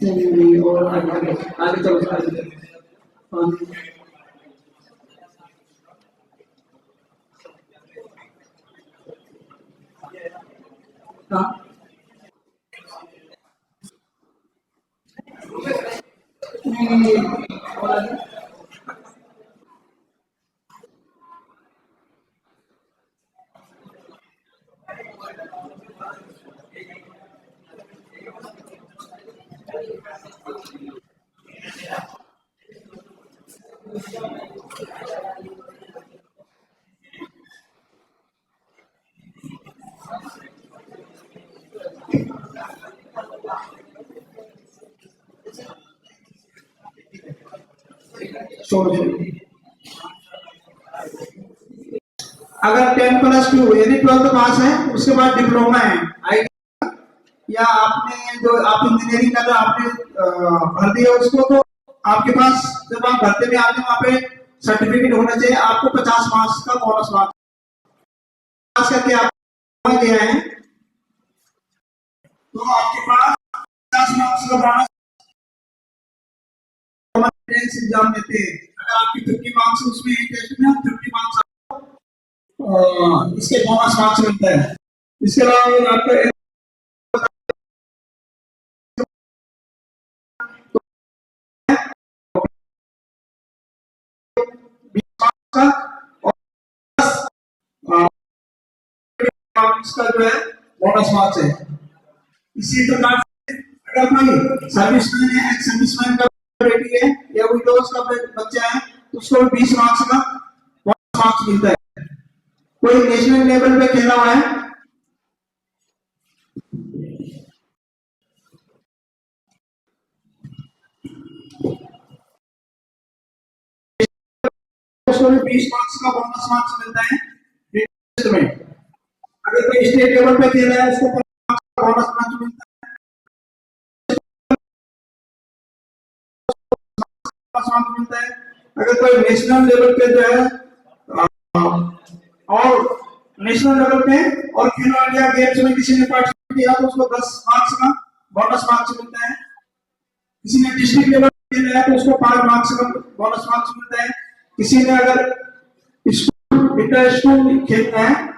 नहीं, और आगे आगे चलो आगे। हाँ, नहीं, और आगे छोड़ दो। अगर 10+2 यानी 12th पास है, उसके बाद डिप्लोमा है आई, या आपने जो आप इंजीनियरिंग कर रहे हो आपने भर दिया उसको, तो आपके पास जब आप भरते में आते हैं वहां पे सर्टिफिकेट होना चाहिए, आपको 50 मार्क्स का बोनस मार्क्स पास करके आप गया है तो आपके पास 50 मार्क्स का बोनस एग्जाम देते हैं। अगर आपकी 50 मार्क्स उसमें टेस्ट में 50 मार्क्स इसके बोनस मार्क्स मिलता है। इसके अलावा आपका का और मार्क्स का जो है बोनस मार्क्स है। इसी प्रकार से अगर कोई सर्विसमैन है, एक्स सर्विसमैन का बेटी है या विडोज का बच्चा है तो उसको 20 मार्क्स का बोनस मार्क्स मिलता है। कोई नेशनल लेवल पे खेला हुआ है उसको भी 20 मार्क्स का बोनस मार्क्स मिलता है टेस्ट में। अगर कोई स्टेट लेवल पे खेला है उसको 5 मार्क्स का बोनस मार्क्स मिलता है। अगर कोई नेशनल लेवल पे जो है और नेशनल लेवल पे और खेलो इंडिया गेम्स में किसी ने पार्टिसिपेट किया तो उसको 10 मार्क्स का बोनस मार्क्स मिलता है। किसी ने डिस्ट्रिक्ट लेवल पे खेला है तो उसको 5 मार्क्स का बोनस मार्क्स मिलता है। किसी ने अगर स्कूल इंटर स्कूल खेलना है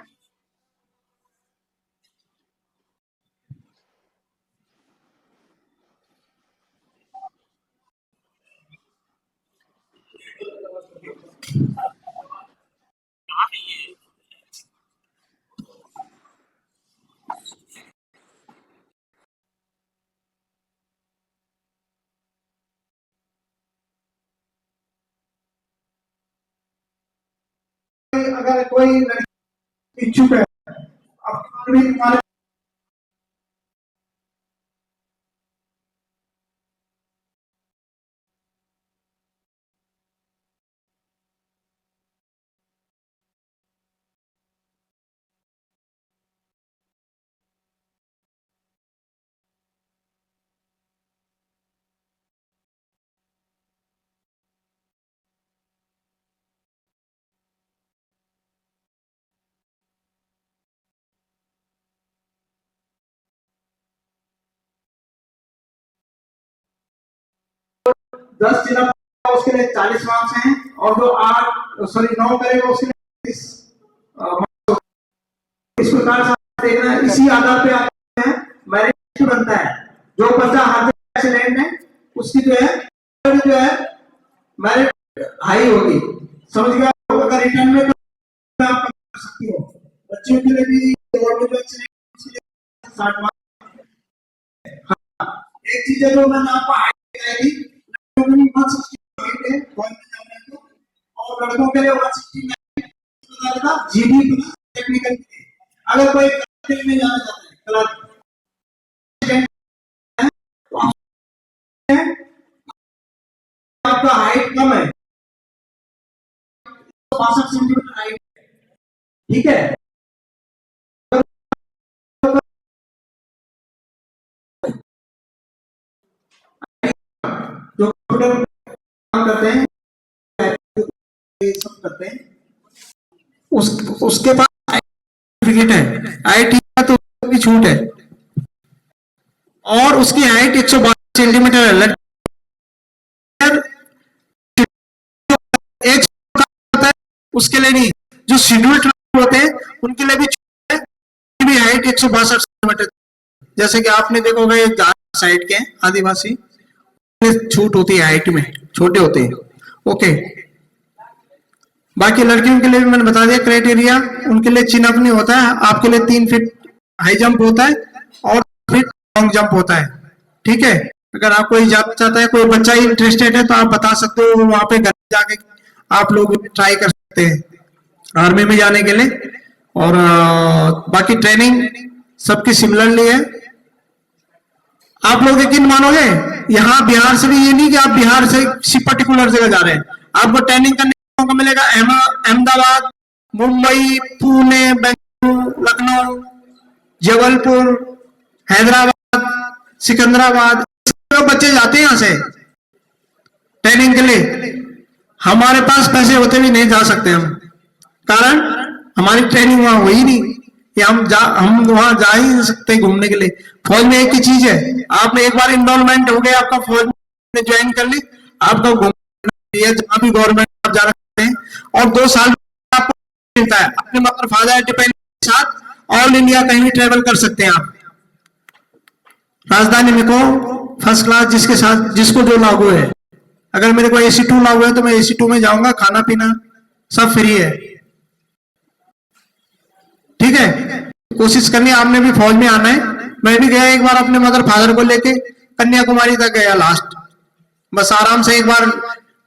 अगर कोई लड़की इच्छुक है आपके भी हमारे दस जिला उसके लिए 40 मार्क्स हैं और जो 9 करेगा उसके लिए 30 इस प्रकार से देखना है। इसी आधार पे आते हैं मेरिट बनता है। जो बच्चा हर जगह एक्सीलेंट है उसकी जो है मेरिट हाई होगी। समझ गया? अगर रिटर्न में तो आप कर सकती हो। बच्चों के लिए भी जो एक्सीलेंट 60 मार्क्स। हाँ, एक चीज है जो मैंने आपको हाई बताई थी, 160 है और लड़कों के लिए 169 था जीडी प्लस टेक्निकल के लिए। अगर कोई क्लर्क में जाना चाहता है क्लर्क आपका हाइट कम है 62 सेंटीमीटर हाइट, ठीक है? जो कंप्यूटर काम करते हैं सब करते हैं उसके पास सर्टिफिकेट है आईटी का तो भी छूट है और उसकी हाइट 112 सेंटीमीटर है। एक होता है उसके लिए नहीं, जो शेड्यूल ट्राइब होते हैं उनके लिए भी छूट है, भी हाइट 162 सेंटीमीटर। जैसे कि आपने देखोगे साइड के आदिवासी छूट होती है हाइट में, छोटे होते हैं। ओके, बाकी लड़कियों के लिए भी मैंने बता दिया क्राइटेरिया। उनके लिए चिन अप नहीं होता है, आपके लिए 3 फीट हाई जंप होता है और 3 फीट लॉन्ग जंप होता है, ठीक है? अगर आप कोई जाना चाहता है, कोई बच्चा इंटरेस्टेड है तो आप बता सकते हो, वहां पे घर जाके आप लोग ट्राई कर सकते हैं आर्मी में जाने के लिए। और बाकी ट्रेनिंग सबकी सिमिलरली है। आप लोग यकीन मानोगे, यहाँ बिहार से भी ये नहीं कि आप बिहार से किसी पर्टिकुलर जगह जा रहे हैं, आपको ट्रेनिंग करने का मौका मिलेगा अहमदाबाद, मुंबई, पुणे, बेंगलुरु, लखनऊ, जबलपुर, हैदराबाद, सिकंदराबाद, बच्चे जाते हैं यहाँ से ट्रेनिंग के लिए। हमारे पास पैसे होते भी नहीं जा सकते हम, कारण हमारी ट्रेनिंग वहां हुई नहीं कि हम वहां जा ही नहीं सकते घूमने के लिए। फौज में एक ही चीज है, आपने एक बार इन्वॉल्वमेंट हो गया, आपका फौज में ज्वाइन कर ली, आपका घूमना जहां भी गवर्नमेंट आप जा सकते हैं और 2 साल आपको मिलता है अपने मदर फादर डिपेंड के साथ ऑल इंडिया कहीं भी ट्रेवल कर सकते हैं आप। राजधानी में को फर्स्ट क्लास जिसके साथ जिसको जो लागू है, अगर मेरे को AC2 लागू है तो मैं AC2 में जाऊंगा, खाना पीना सब फ्री है, ठीक है? कोशिश करनी, आपने भी फौज में आना है। मैं भी गया एक बार अपने मदर फादर को लेके कन्याकुमारी तक गया लास्ट, बस आराम से एक बार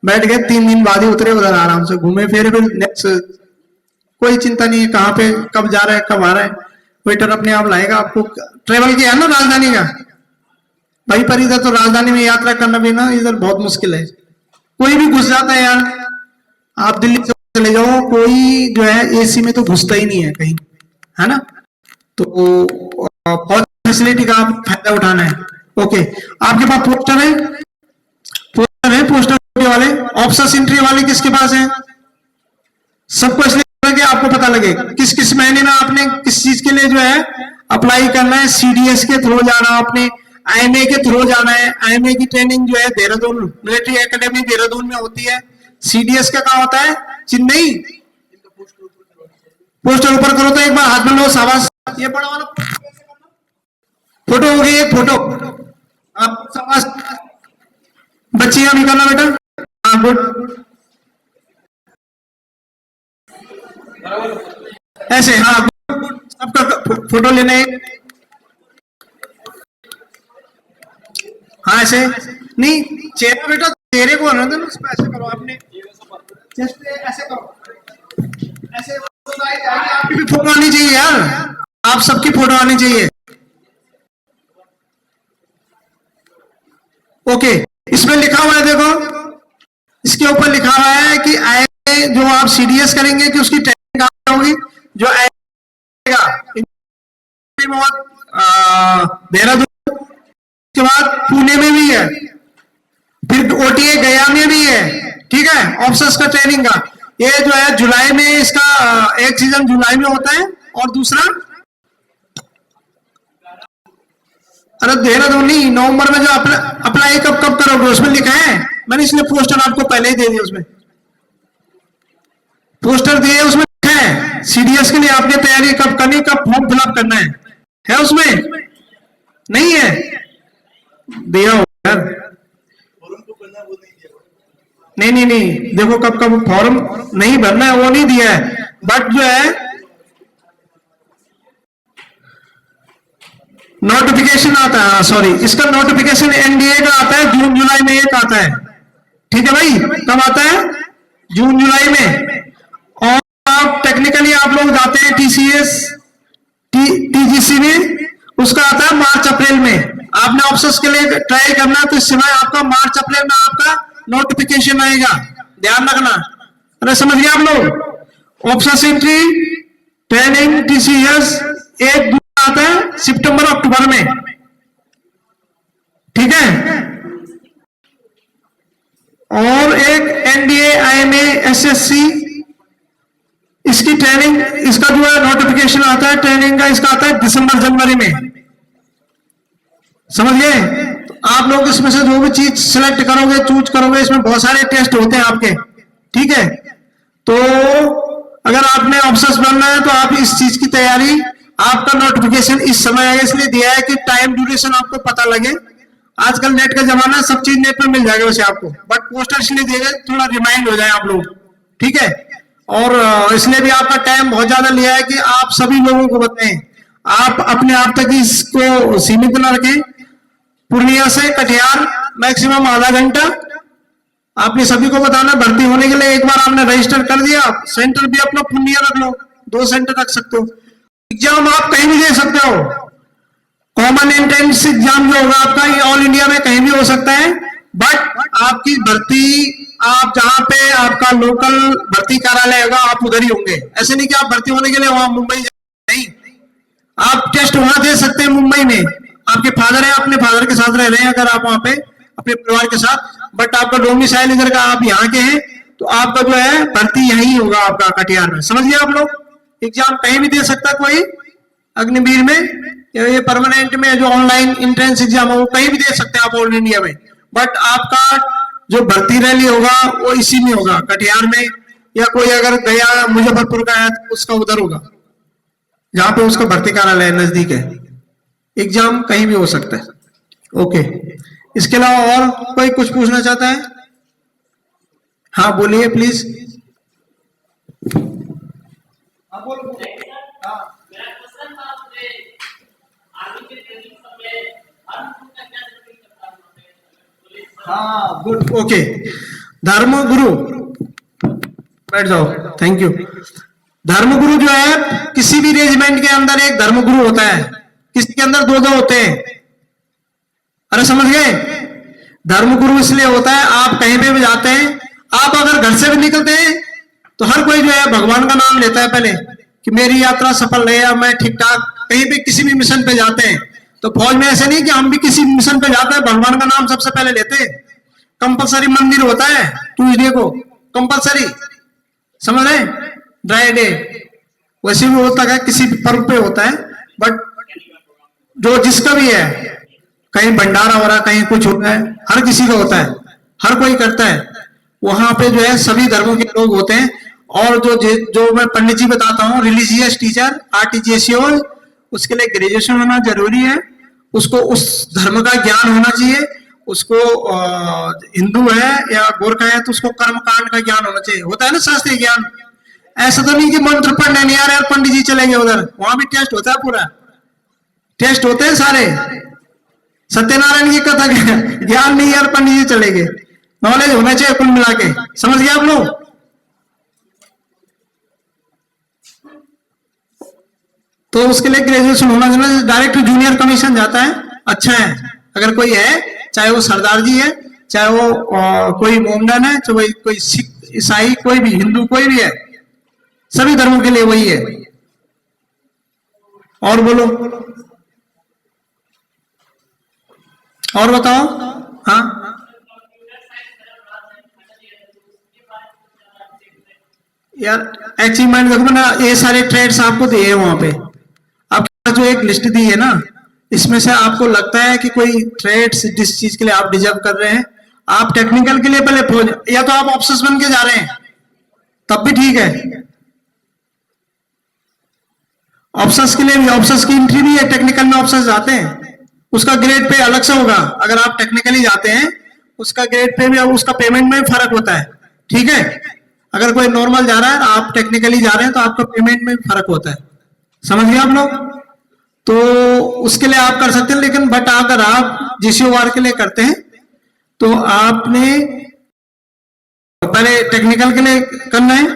बैठ गए, 3 दिन बाद ही उतरे उधर, आराम से घूमे फिर नेक्स्ट कोई चिंता नहीं है कहाँ पे कब जा रहा है कब आ रहा है, वेटर अपने आप लाएगा आपको। ट्रेवल किया ना राजधानी का भाई, पर इधर तो राजधानी में यात्रा करना भी ना इधर बहुत मुश्किल है, कोई भी घुस जाता है यार। आप दिल्ली से चले जाओ, कोई जो है एसी में तो घुसता ही नहीं है कहीं, है ना। तो फौज फैसिलिटी का आप फायदा उठाना है। ओके, आपके पास पोस्टर है, पोस्टर वाले, ऑप्शन एंट्री वाले किसके पास है? सबको इसलिए कि आपको पता लगे किस किस महीने में आपने किस चीज के लिए जो है अप्लाई करना है। सीडीएस के थ्रू जाना, आपने आईएमए के थ्रू जाना है। आईएमए की ट्रेनिंग जो है देहरादून मिलिट्री एकेडमी देहरादून में होती है। सीडीएस का कहाँ होता है? चेन्नई। पोस्टर ऊपर करो तो एक बार हाथ में लो, शाबाश। ये बड़ा वाला फोटो हो गई, एक फोटो आप शाबाश। बच्चियां भी करना बेटा, हाँ गुड, ऐसे, हाँ सबका फोटो लेने, हाँ ऐसे नहीं, चेहरा बेटा चेहरे को होना था ना, ऐसे करो आपने, जस्ट ऐसे करो, ऐसे आपकी भी फोटो आनी चाहिए यार, आप सबकी फोटो आनी चाहिए। ओके, इसमें लिखा हुआ है देखो, इसके ऊपर लिखा हुआ है कि आईएमए जो आप सीडीएस करेंगे कि उसकी ट्रेनिंग कहाँ होगी, जो आएगा देहरादून के बाद पुणे में भी है, फिर ओटीए गया में भी है, ठीक है, ऑफिसर्स का ट्रेनिंग का। ये जो है जुलाई में इसका एक सीजन जुलाई में होता है और दूसरा अरे देहरादून नहीं, नवंबर में जो अप्लाई कब कब करोगे उसमें लिखा है, मैंने इसलिए पोस्टर आपको पहले ही दे दिया, उसमें पोस्टर दिए, उसमें लिखा है सीडीएस के लिए आपने तैयारी कब करनी, कब फॉर्म फिलअप करना है उसमें नहीं है, दिया होगा नहीं नहीं नहीं, देखो कब कब फॉर्म नहीं भरना है वो नहीं दिया है, बट जो है नोटिफिकेशन आता है, सॉरी इसका नोटिफिकेशन एनडीए का आता है जून जुलाई में, एक आता है, ठीक है भाई, कब आता है? जून जुलाई में। और आप टेक्निकली आप लोग जाते हैं टीसीएस टीजीसी में, उसका आता है मार्च अप्रैल में। आपने ऑफिसर्स के लिए ट्राई करना है तो इस समय आपका मार्च अप्रैल में आपका नोटिफिकेशन आएगा, ध्यान रखना। अरे समझ गए आप लोग? ऑफिसर्स एंट्री ट्रेनिंग टीसीएस एक आता है सितंबर अक्टूबर में, ठीक है। और एक एनडीए आईएमए एसएससी, इसकी ट्रेनिंग, इसका जो है नोटिफिकेशन आता है ट्रेनिंग का, इसका आता है दिसंबर जनवरी में, समझ गए? तो आप लोग इसमें से जो भी चीज सिलेक्ट करोगे, चूज करोगे, इसमें बहुत सारे टेस्ट होते हैं आपके, ठीक है। तो अगर आपने ऑफिसर्स बनना है तो आप इस चीज की तैयारी, आपका नोटिफिकेशन इस समय आएगा, इसलिए दिया है कि टाइम ड्यूरेशन आपको पता लगे। आजकल नेट का जमाना है, सब चीज नेट पर मिल जाएगा वैसे आपको, बट पोस्टर इसलिए दिए थोड़ा रिमाइंड हो जाए आप लोग, ठीक है। और इसलिए भी आपका टाइम बहुत ज्यादा लिया है कि आप सभी लोगों को बताएं, आप अपने आप तक इसको सीमित न रखें। पूर्णिया से कटिहार मैक्सिमम आधा घंटा, आपने सभी को बताना। भर्ती होने के लिए एक बार आपने रजिस्टर कर दिया, सेंटर भी अपना पूर्णिया रख लो, 2 सेंटर रख सकते हो। एग्जाम आप कहीं भी दे सकते हो, कॉमन एंट्रेंस एग्जाम जो होगा आपका ये ऑल इंडिया में कहीं भी हो सकता है, बट आपकी भर्ती आप जहां पे आपका लोकल भर्ती कार्यालय होगा आप उधर ही होंगे। ऐसे नहीं कि आप भर्ती होने के लिए वहां मुंबई नहीं, आप टेस्ट वहां दे सकते हैं मुंबई में। आपके फादर है, अपने फादर के साथ रह रहे हैं अगर आप वहां पे अपने परिवार के साथ, बट आपका डोमिसाइल इधर का, आप यहाँ के हैं, तो आपका जो है भर्ती यही होगा आपका कटिहार में। समझ गए आप लोग? एग्जाम कहीं भी दे सकता है कोई, अग्निवीर में या ये परमानेंट में जो ऑनलाइन एंट्रेंस एग्जाम है वो कहीं भी दे सकते हैं आप ऑल इंडिया में, बट आपका जो भर्ती रैली होगा वो इसी में होगा, कटिहार में, या कोई अगर गया मुजफ्फरपुर का है तो उसका उधर होगा जहां पे उसका भर्ती कार्यालय नजदीक है। एग्जाम कहीं भी हो सकता है। ओके, इसके अलावा और कोई कुछ पूछना चाहता है? हाँ बोलिए प्लीज। हाँ गुड, ओके। धर्मगुरु, बैठ जाओ, थैंक यू। धर्मगुरु जो है किसी भी रेजिमेंट के अंदर एक धर्मगुरु होता है, किसी के अंदर 2-2 होते हैं। अरे समझ गए? धर्मगुरु इसलिए होता है, आप कहीं पे भी जाते हैं, आप अगर घर से भी निकलते हैं तो हर कोई जो है भगवान का नाम लेता है पहले कि मेरी यात्रा सफल रहे या मैं ठीक ठाक। कहीं भी किसी भी मिशन पे जाते हैं तो फौज में ऐसे नहीं कि हम भी किसी मिशन पे जाते हैं भगवान का नाम सबसे पहले लेते हैं। कंपलसरी मंदिर होता है ट्यूजडे को, कंपलसरी, समझ रहे? ड्राई डे वैसे भी होता है, किसी भी पर्व पे होता है, बट जो जिसका भी है, कहीं भंडारा हो रहा है, कहीं कुछ होता है, हर किसी का होता है, हर कोई करता है। वहां पे जो है सभी धर्मों के लोग होते हैं। और जो मैं पंडित जी बताता हूँ, रिलीजियस टीचर आरटीजीएससी, उसके लिए ग्रेजुएशन होना जरूरी है, उसको उस धर्म का ज्ञान होना चाहिए, उसको हिंदू है या गोरखा है तो उसको कर्म कांड का ज्ञान होना चाहिए। होता है ना शास्त्रीय ज्ञान। ऐसा तो नहीं कि मंत्र पढ़ने नहीं आ रहे और पंडित जी चलेंगे उधर, वहां भी टेस्ट होता है, पूरा टेस्ट होते हैं सारे। सत्यनारायण की कथा ज्ञान नहीं है और पंडित जी चलेंगे, नॉलेज होना चाहिए कुल मिला के। समझ गए आप लोग? तो उसके लिए ग्रेजुएशन होना चाहिए। डायरेक्ट जूनियर कमीशन जाता है, अच्छा है। अगर कोई है, चाहे वो सरदार जी है, चाहे वो कोई मोमडन है, चाहे कोई सिख, ईसाई, कोई भी, हिंदू, कोई भी है, सभी धर्मों के लिए वही है। और बोलो, और बताओ। हाँ, यार अचीवमेंट देखो ना, ये सारे ट्रेड्स आपको दिए हैं वहां पे। आपके जो एक लिस्ट दी है ना, इसमें से आपको लगता है कि कोई ट्रेड्स जिस चीज के लिए आप डिजर्व कर रहे हैं, आप टेक्निकल के लिए पहले पहुंच, या तो आप ऑफिसर्स बन के जा रहे हैं तब भी ठीक है। ऑफिसर्स के लिए भी, ऑफिसर्स की एंट्री भी है, टेक्निकल में ऑफिसर्स जाते हैं, उसका ग्रेड पे अलग से होगा। अगर आप टेक्निकली जाते हैं उसका ग्रेड पे भी, उसका पेमेंट में भी फर्क होता है, ठीक है? अगर कोई नॉर्मल जा रहा है, आप टेक्निकली जा रहे हैं, तो आपका पेमेंट में भी फर्क होता है। समझ गए आप लोग? तो उसके लिए आप कर सकते हैं, लेकिन बट अगर आप जीसीओआर के लिए करते हैं तो आपने पहले टेक्निकल के लिए करना है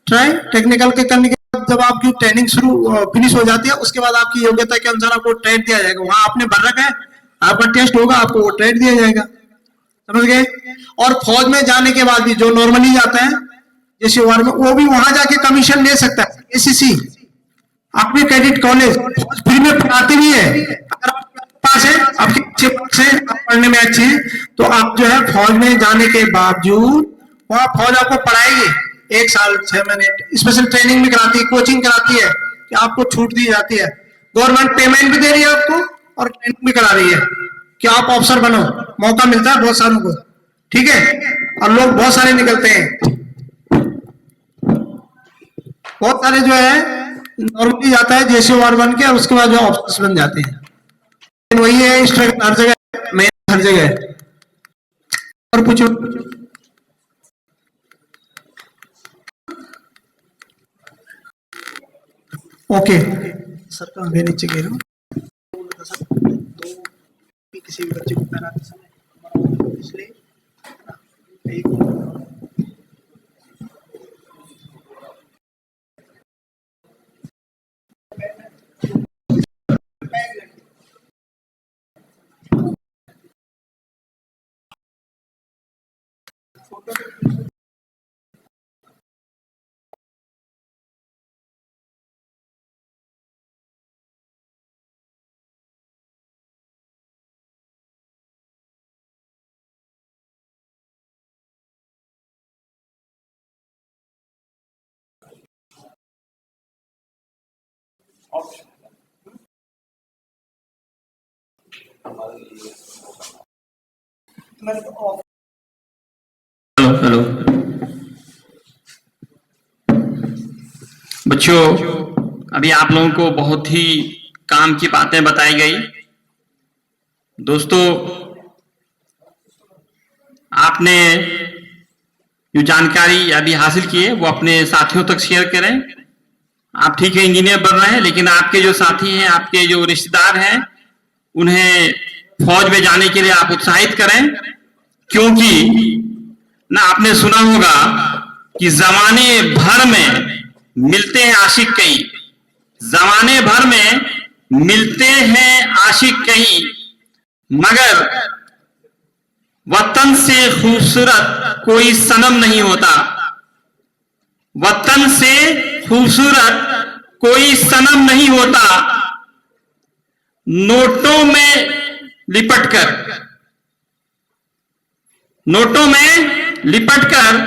ट्राई। टेक्निकल के करने के बाद जब आपकी ट्रेनिंग फिनिश हो जाती है, उसके बाद आपकी योग्यता के अनुसार आपको ट्रेड दिया जाएगा। वहां आपने भर रखा है, आपका टेस्ट होगा, आपको वो ट्रेड दिया जाएगा। समझ गए? और फौज में जाने के बाद भी जो नॉर्मली जाता है जैसे वार में, वो भी वहां जाके कमीशन ले सकता है। एसीसी अपने क्रेडिट कॉलेज फ्री में पढ़ाते भी है। अगर आपके पास है, आपके अच्छे मार्क्स हैं, आप पढ़ने में अच्छे हैं, तो आप जो है फौज में जाने के बावजूद वहां फौज आपको पढ़ाएगी 1 साल 6 महीने, स्पेशल ट्रेनिंग भी कराती है, कोचिंग कराती है, कि आपको छूट दी जाती है। गवर्नमेंट पेमेंट भी दे रही है आपको और ट्रेनिंग भी करा रही है कि आप ऑफिसर बनो। मौका मिलता है बहुत सारों को, ठीक है? और लोग बहुत सारे निकलते हैं, बहुत सारे जो है नॉर्मली जाता है जेसीओआर बन के, और उसके बाद जो ऑफिसर्स बन जाते हैं। वही है स्ट्रगल हर जगह, मेहनत हर जगह। और पूछो। ओके सर, तो आगे नीचे गिर किसी भी बच्चे को पहनाते समय, इसलिए हेलो हेलो बच्चों, अभी आप लोगों को बहुत ही काम की बातें बताई गई। दोस्तों, आपने जो जानकारी अभी हासिल की है वो अपने साथियों तक शेयर करें। आप ठीक है इंजीनियर बन रहे हैं, लेकिन आपके जो साथी हैं, आपके जो रिश्तेदार हैं, उन्हें फौज में जाने के लिए आप उत्साहित करें। क्योंकि ना आपने सुना होगा कि जमाने भर में मिलते हैं आशिक कई, जमाने भर में मिलते हैं आशिक कई, मगर वतन से खूबसूरत कोई सनम नहीं होता। वतन से खूबसूरत कोई सनम नहीं होता, नोटों में लिपटकर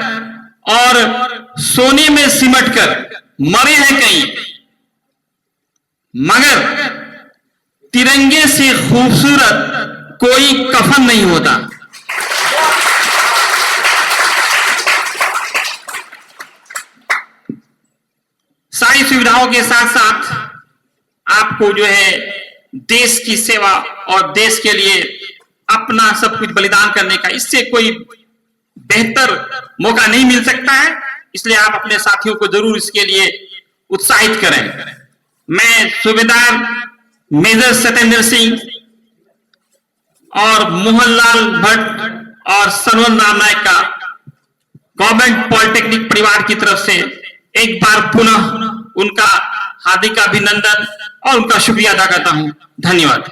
और सोने में सिमटकर मरे हैं कई, मगर तिरंगे से खूबसूरत कोई कफन नहीं होता। सारी सुविधाओं के साथ साथ आपको जो है देश की सेवा और देश के लिए अपना सब कुछ बलिदान करने का, इससे कोई बेहतर मौका नहीं मिल सकता है। इसलिए आप अपने साथियों को जरूर इसके लिए उत्साहित करें। मैं सूबेदार मेजर सत्येंद्र सिंह और मोहनलाल भट्ट और सरवन राम नायक का गवर्नमेंट पॉलिटेक्निक परिवार की तरफ से एक बार पुनः उनका हार्दिक अभिनंदन और उनका शुक्रिया अदा करता हूं। धन्यवाद।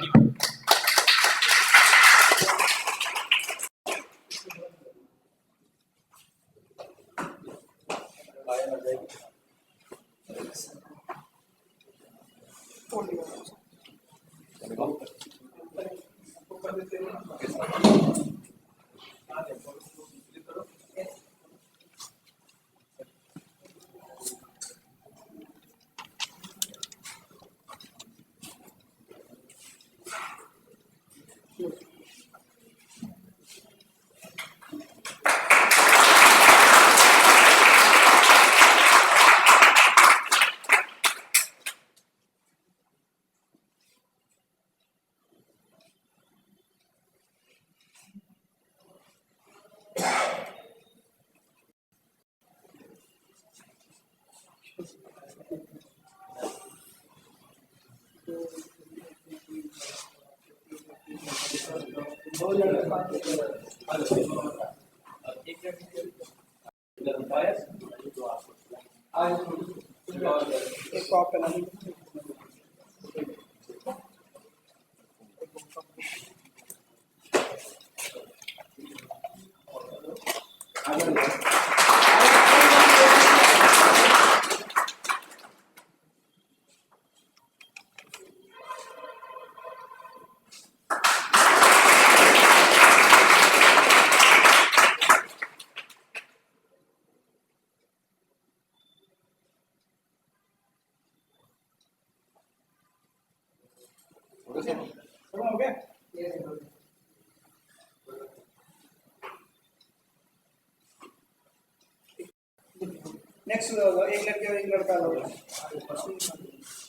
नेक्स्ट एक लड़के और एक लड़का लोग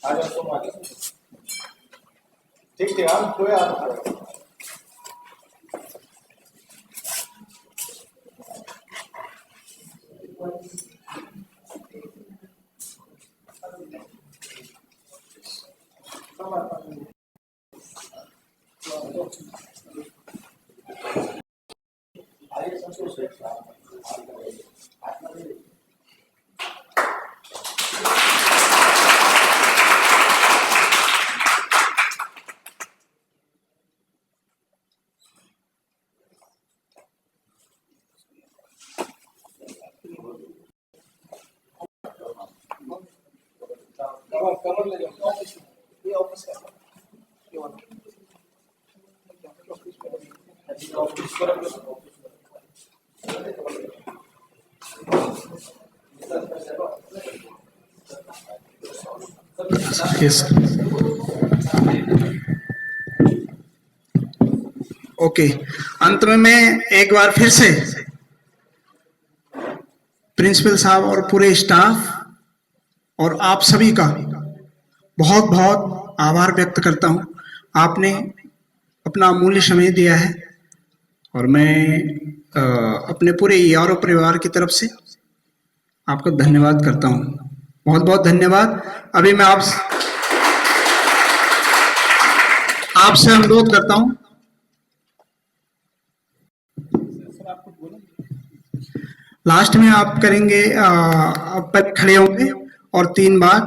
आ जाओ तुम आगे। ठीक है आप कोई आप कवर ले जाओ ये ऑफिस का ये वाला ऑफिस ओके, अंत में मैं एक बार फिर से प्रिंसिपल साहब और पूरे स्टाफ और आप सभी का बहुत बहुत आभार व्यक्त करता हूं। आपने अपना अमूल्य समय दिया है और मैं अपने पूरे यारों परिवार की तरफ से आपका धन्यवाद करता हूं। बहुत बहुत धन्यवाद। अभी मैं आपसे अनुरोध करता हूं, लास्ट में आप करेंगे, आप पहले खड़े होंगे और 3 बार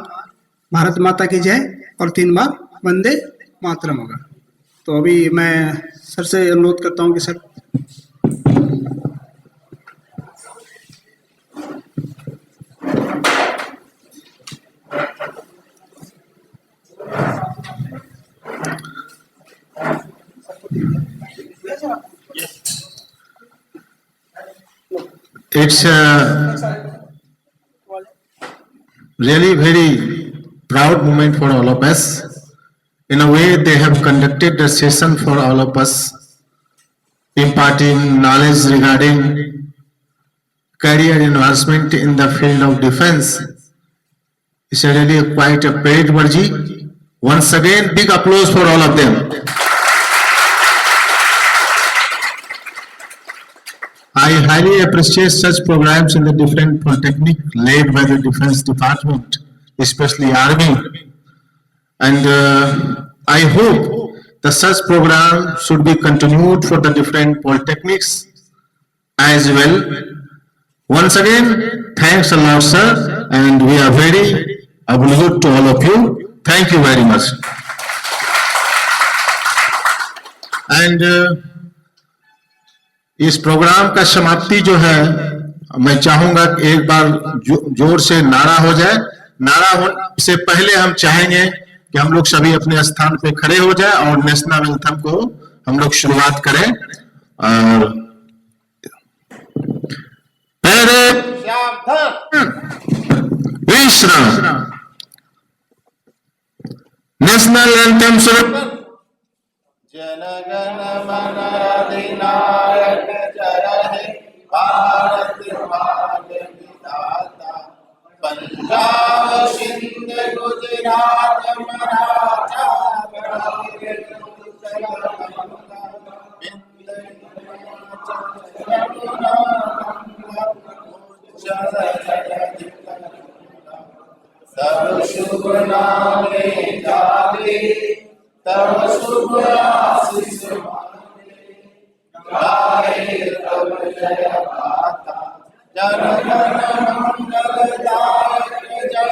भारत माता की जय और 3 बार वंदे मातरम होगा। तो अभी मैं सर से अनुरोध करता हूं कि sir It's really very proud moment for all of us. In a way, they have conducted the session for all of us, imparting knowledge regarding career advancement in the field of defense. It's really quite a paid Varji. Once again, big applause for all of them. I highly appreciate such programs in the different polytechnic led by the Defense Department, especially Army. And I hope the such program should be continued for the different polytechnics as well. Once again, thanks a lot, sir, and we are very obliged to all of you. Thank you very much. And इस programme का समाप्ति जो है, मैं चाहूंगा कि एक बार जोर से नारा हो जाए। नारा होने से पहले हम चाहेंगे कि हम लोग सभी अपने स्थान पे खड़े हो जाए और नेशनल एंथम को हम लोग शुरुआत करें। और पहले विश्राम नेशनल एंथम शुरू। जनगण मन अधिनायक जय हे भारत भाग्य विधाता। पंजाब सिंध गुजरात मराठा द्रविड़ उत्कल गंगा बिंद यमुना सब शुभ नामे जागे, तब शुभ आशीष मांगे, गाए तब जय गाथा। जन गण मंगलदायक जय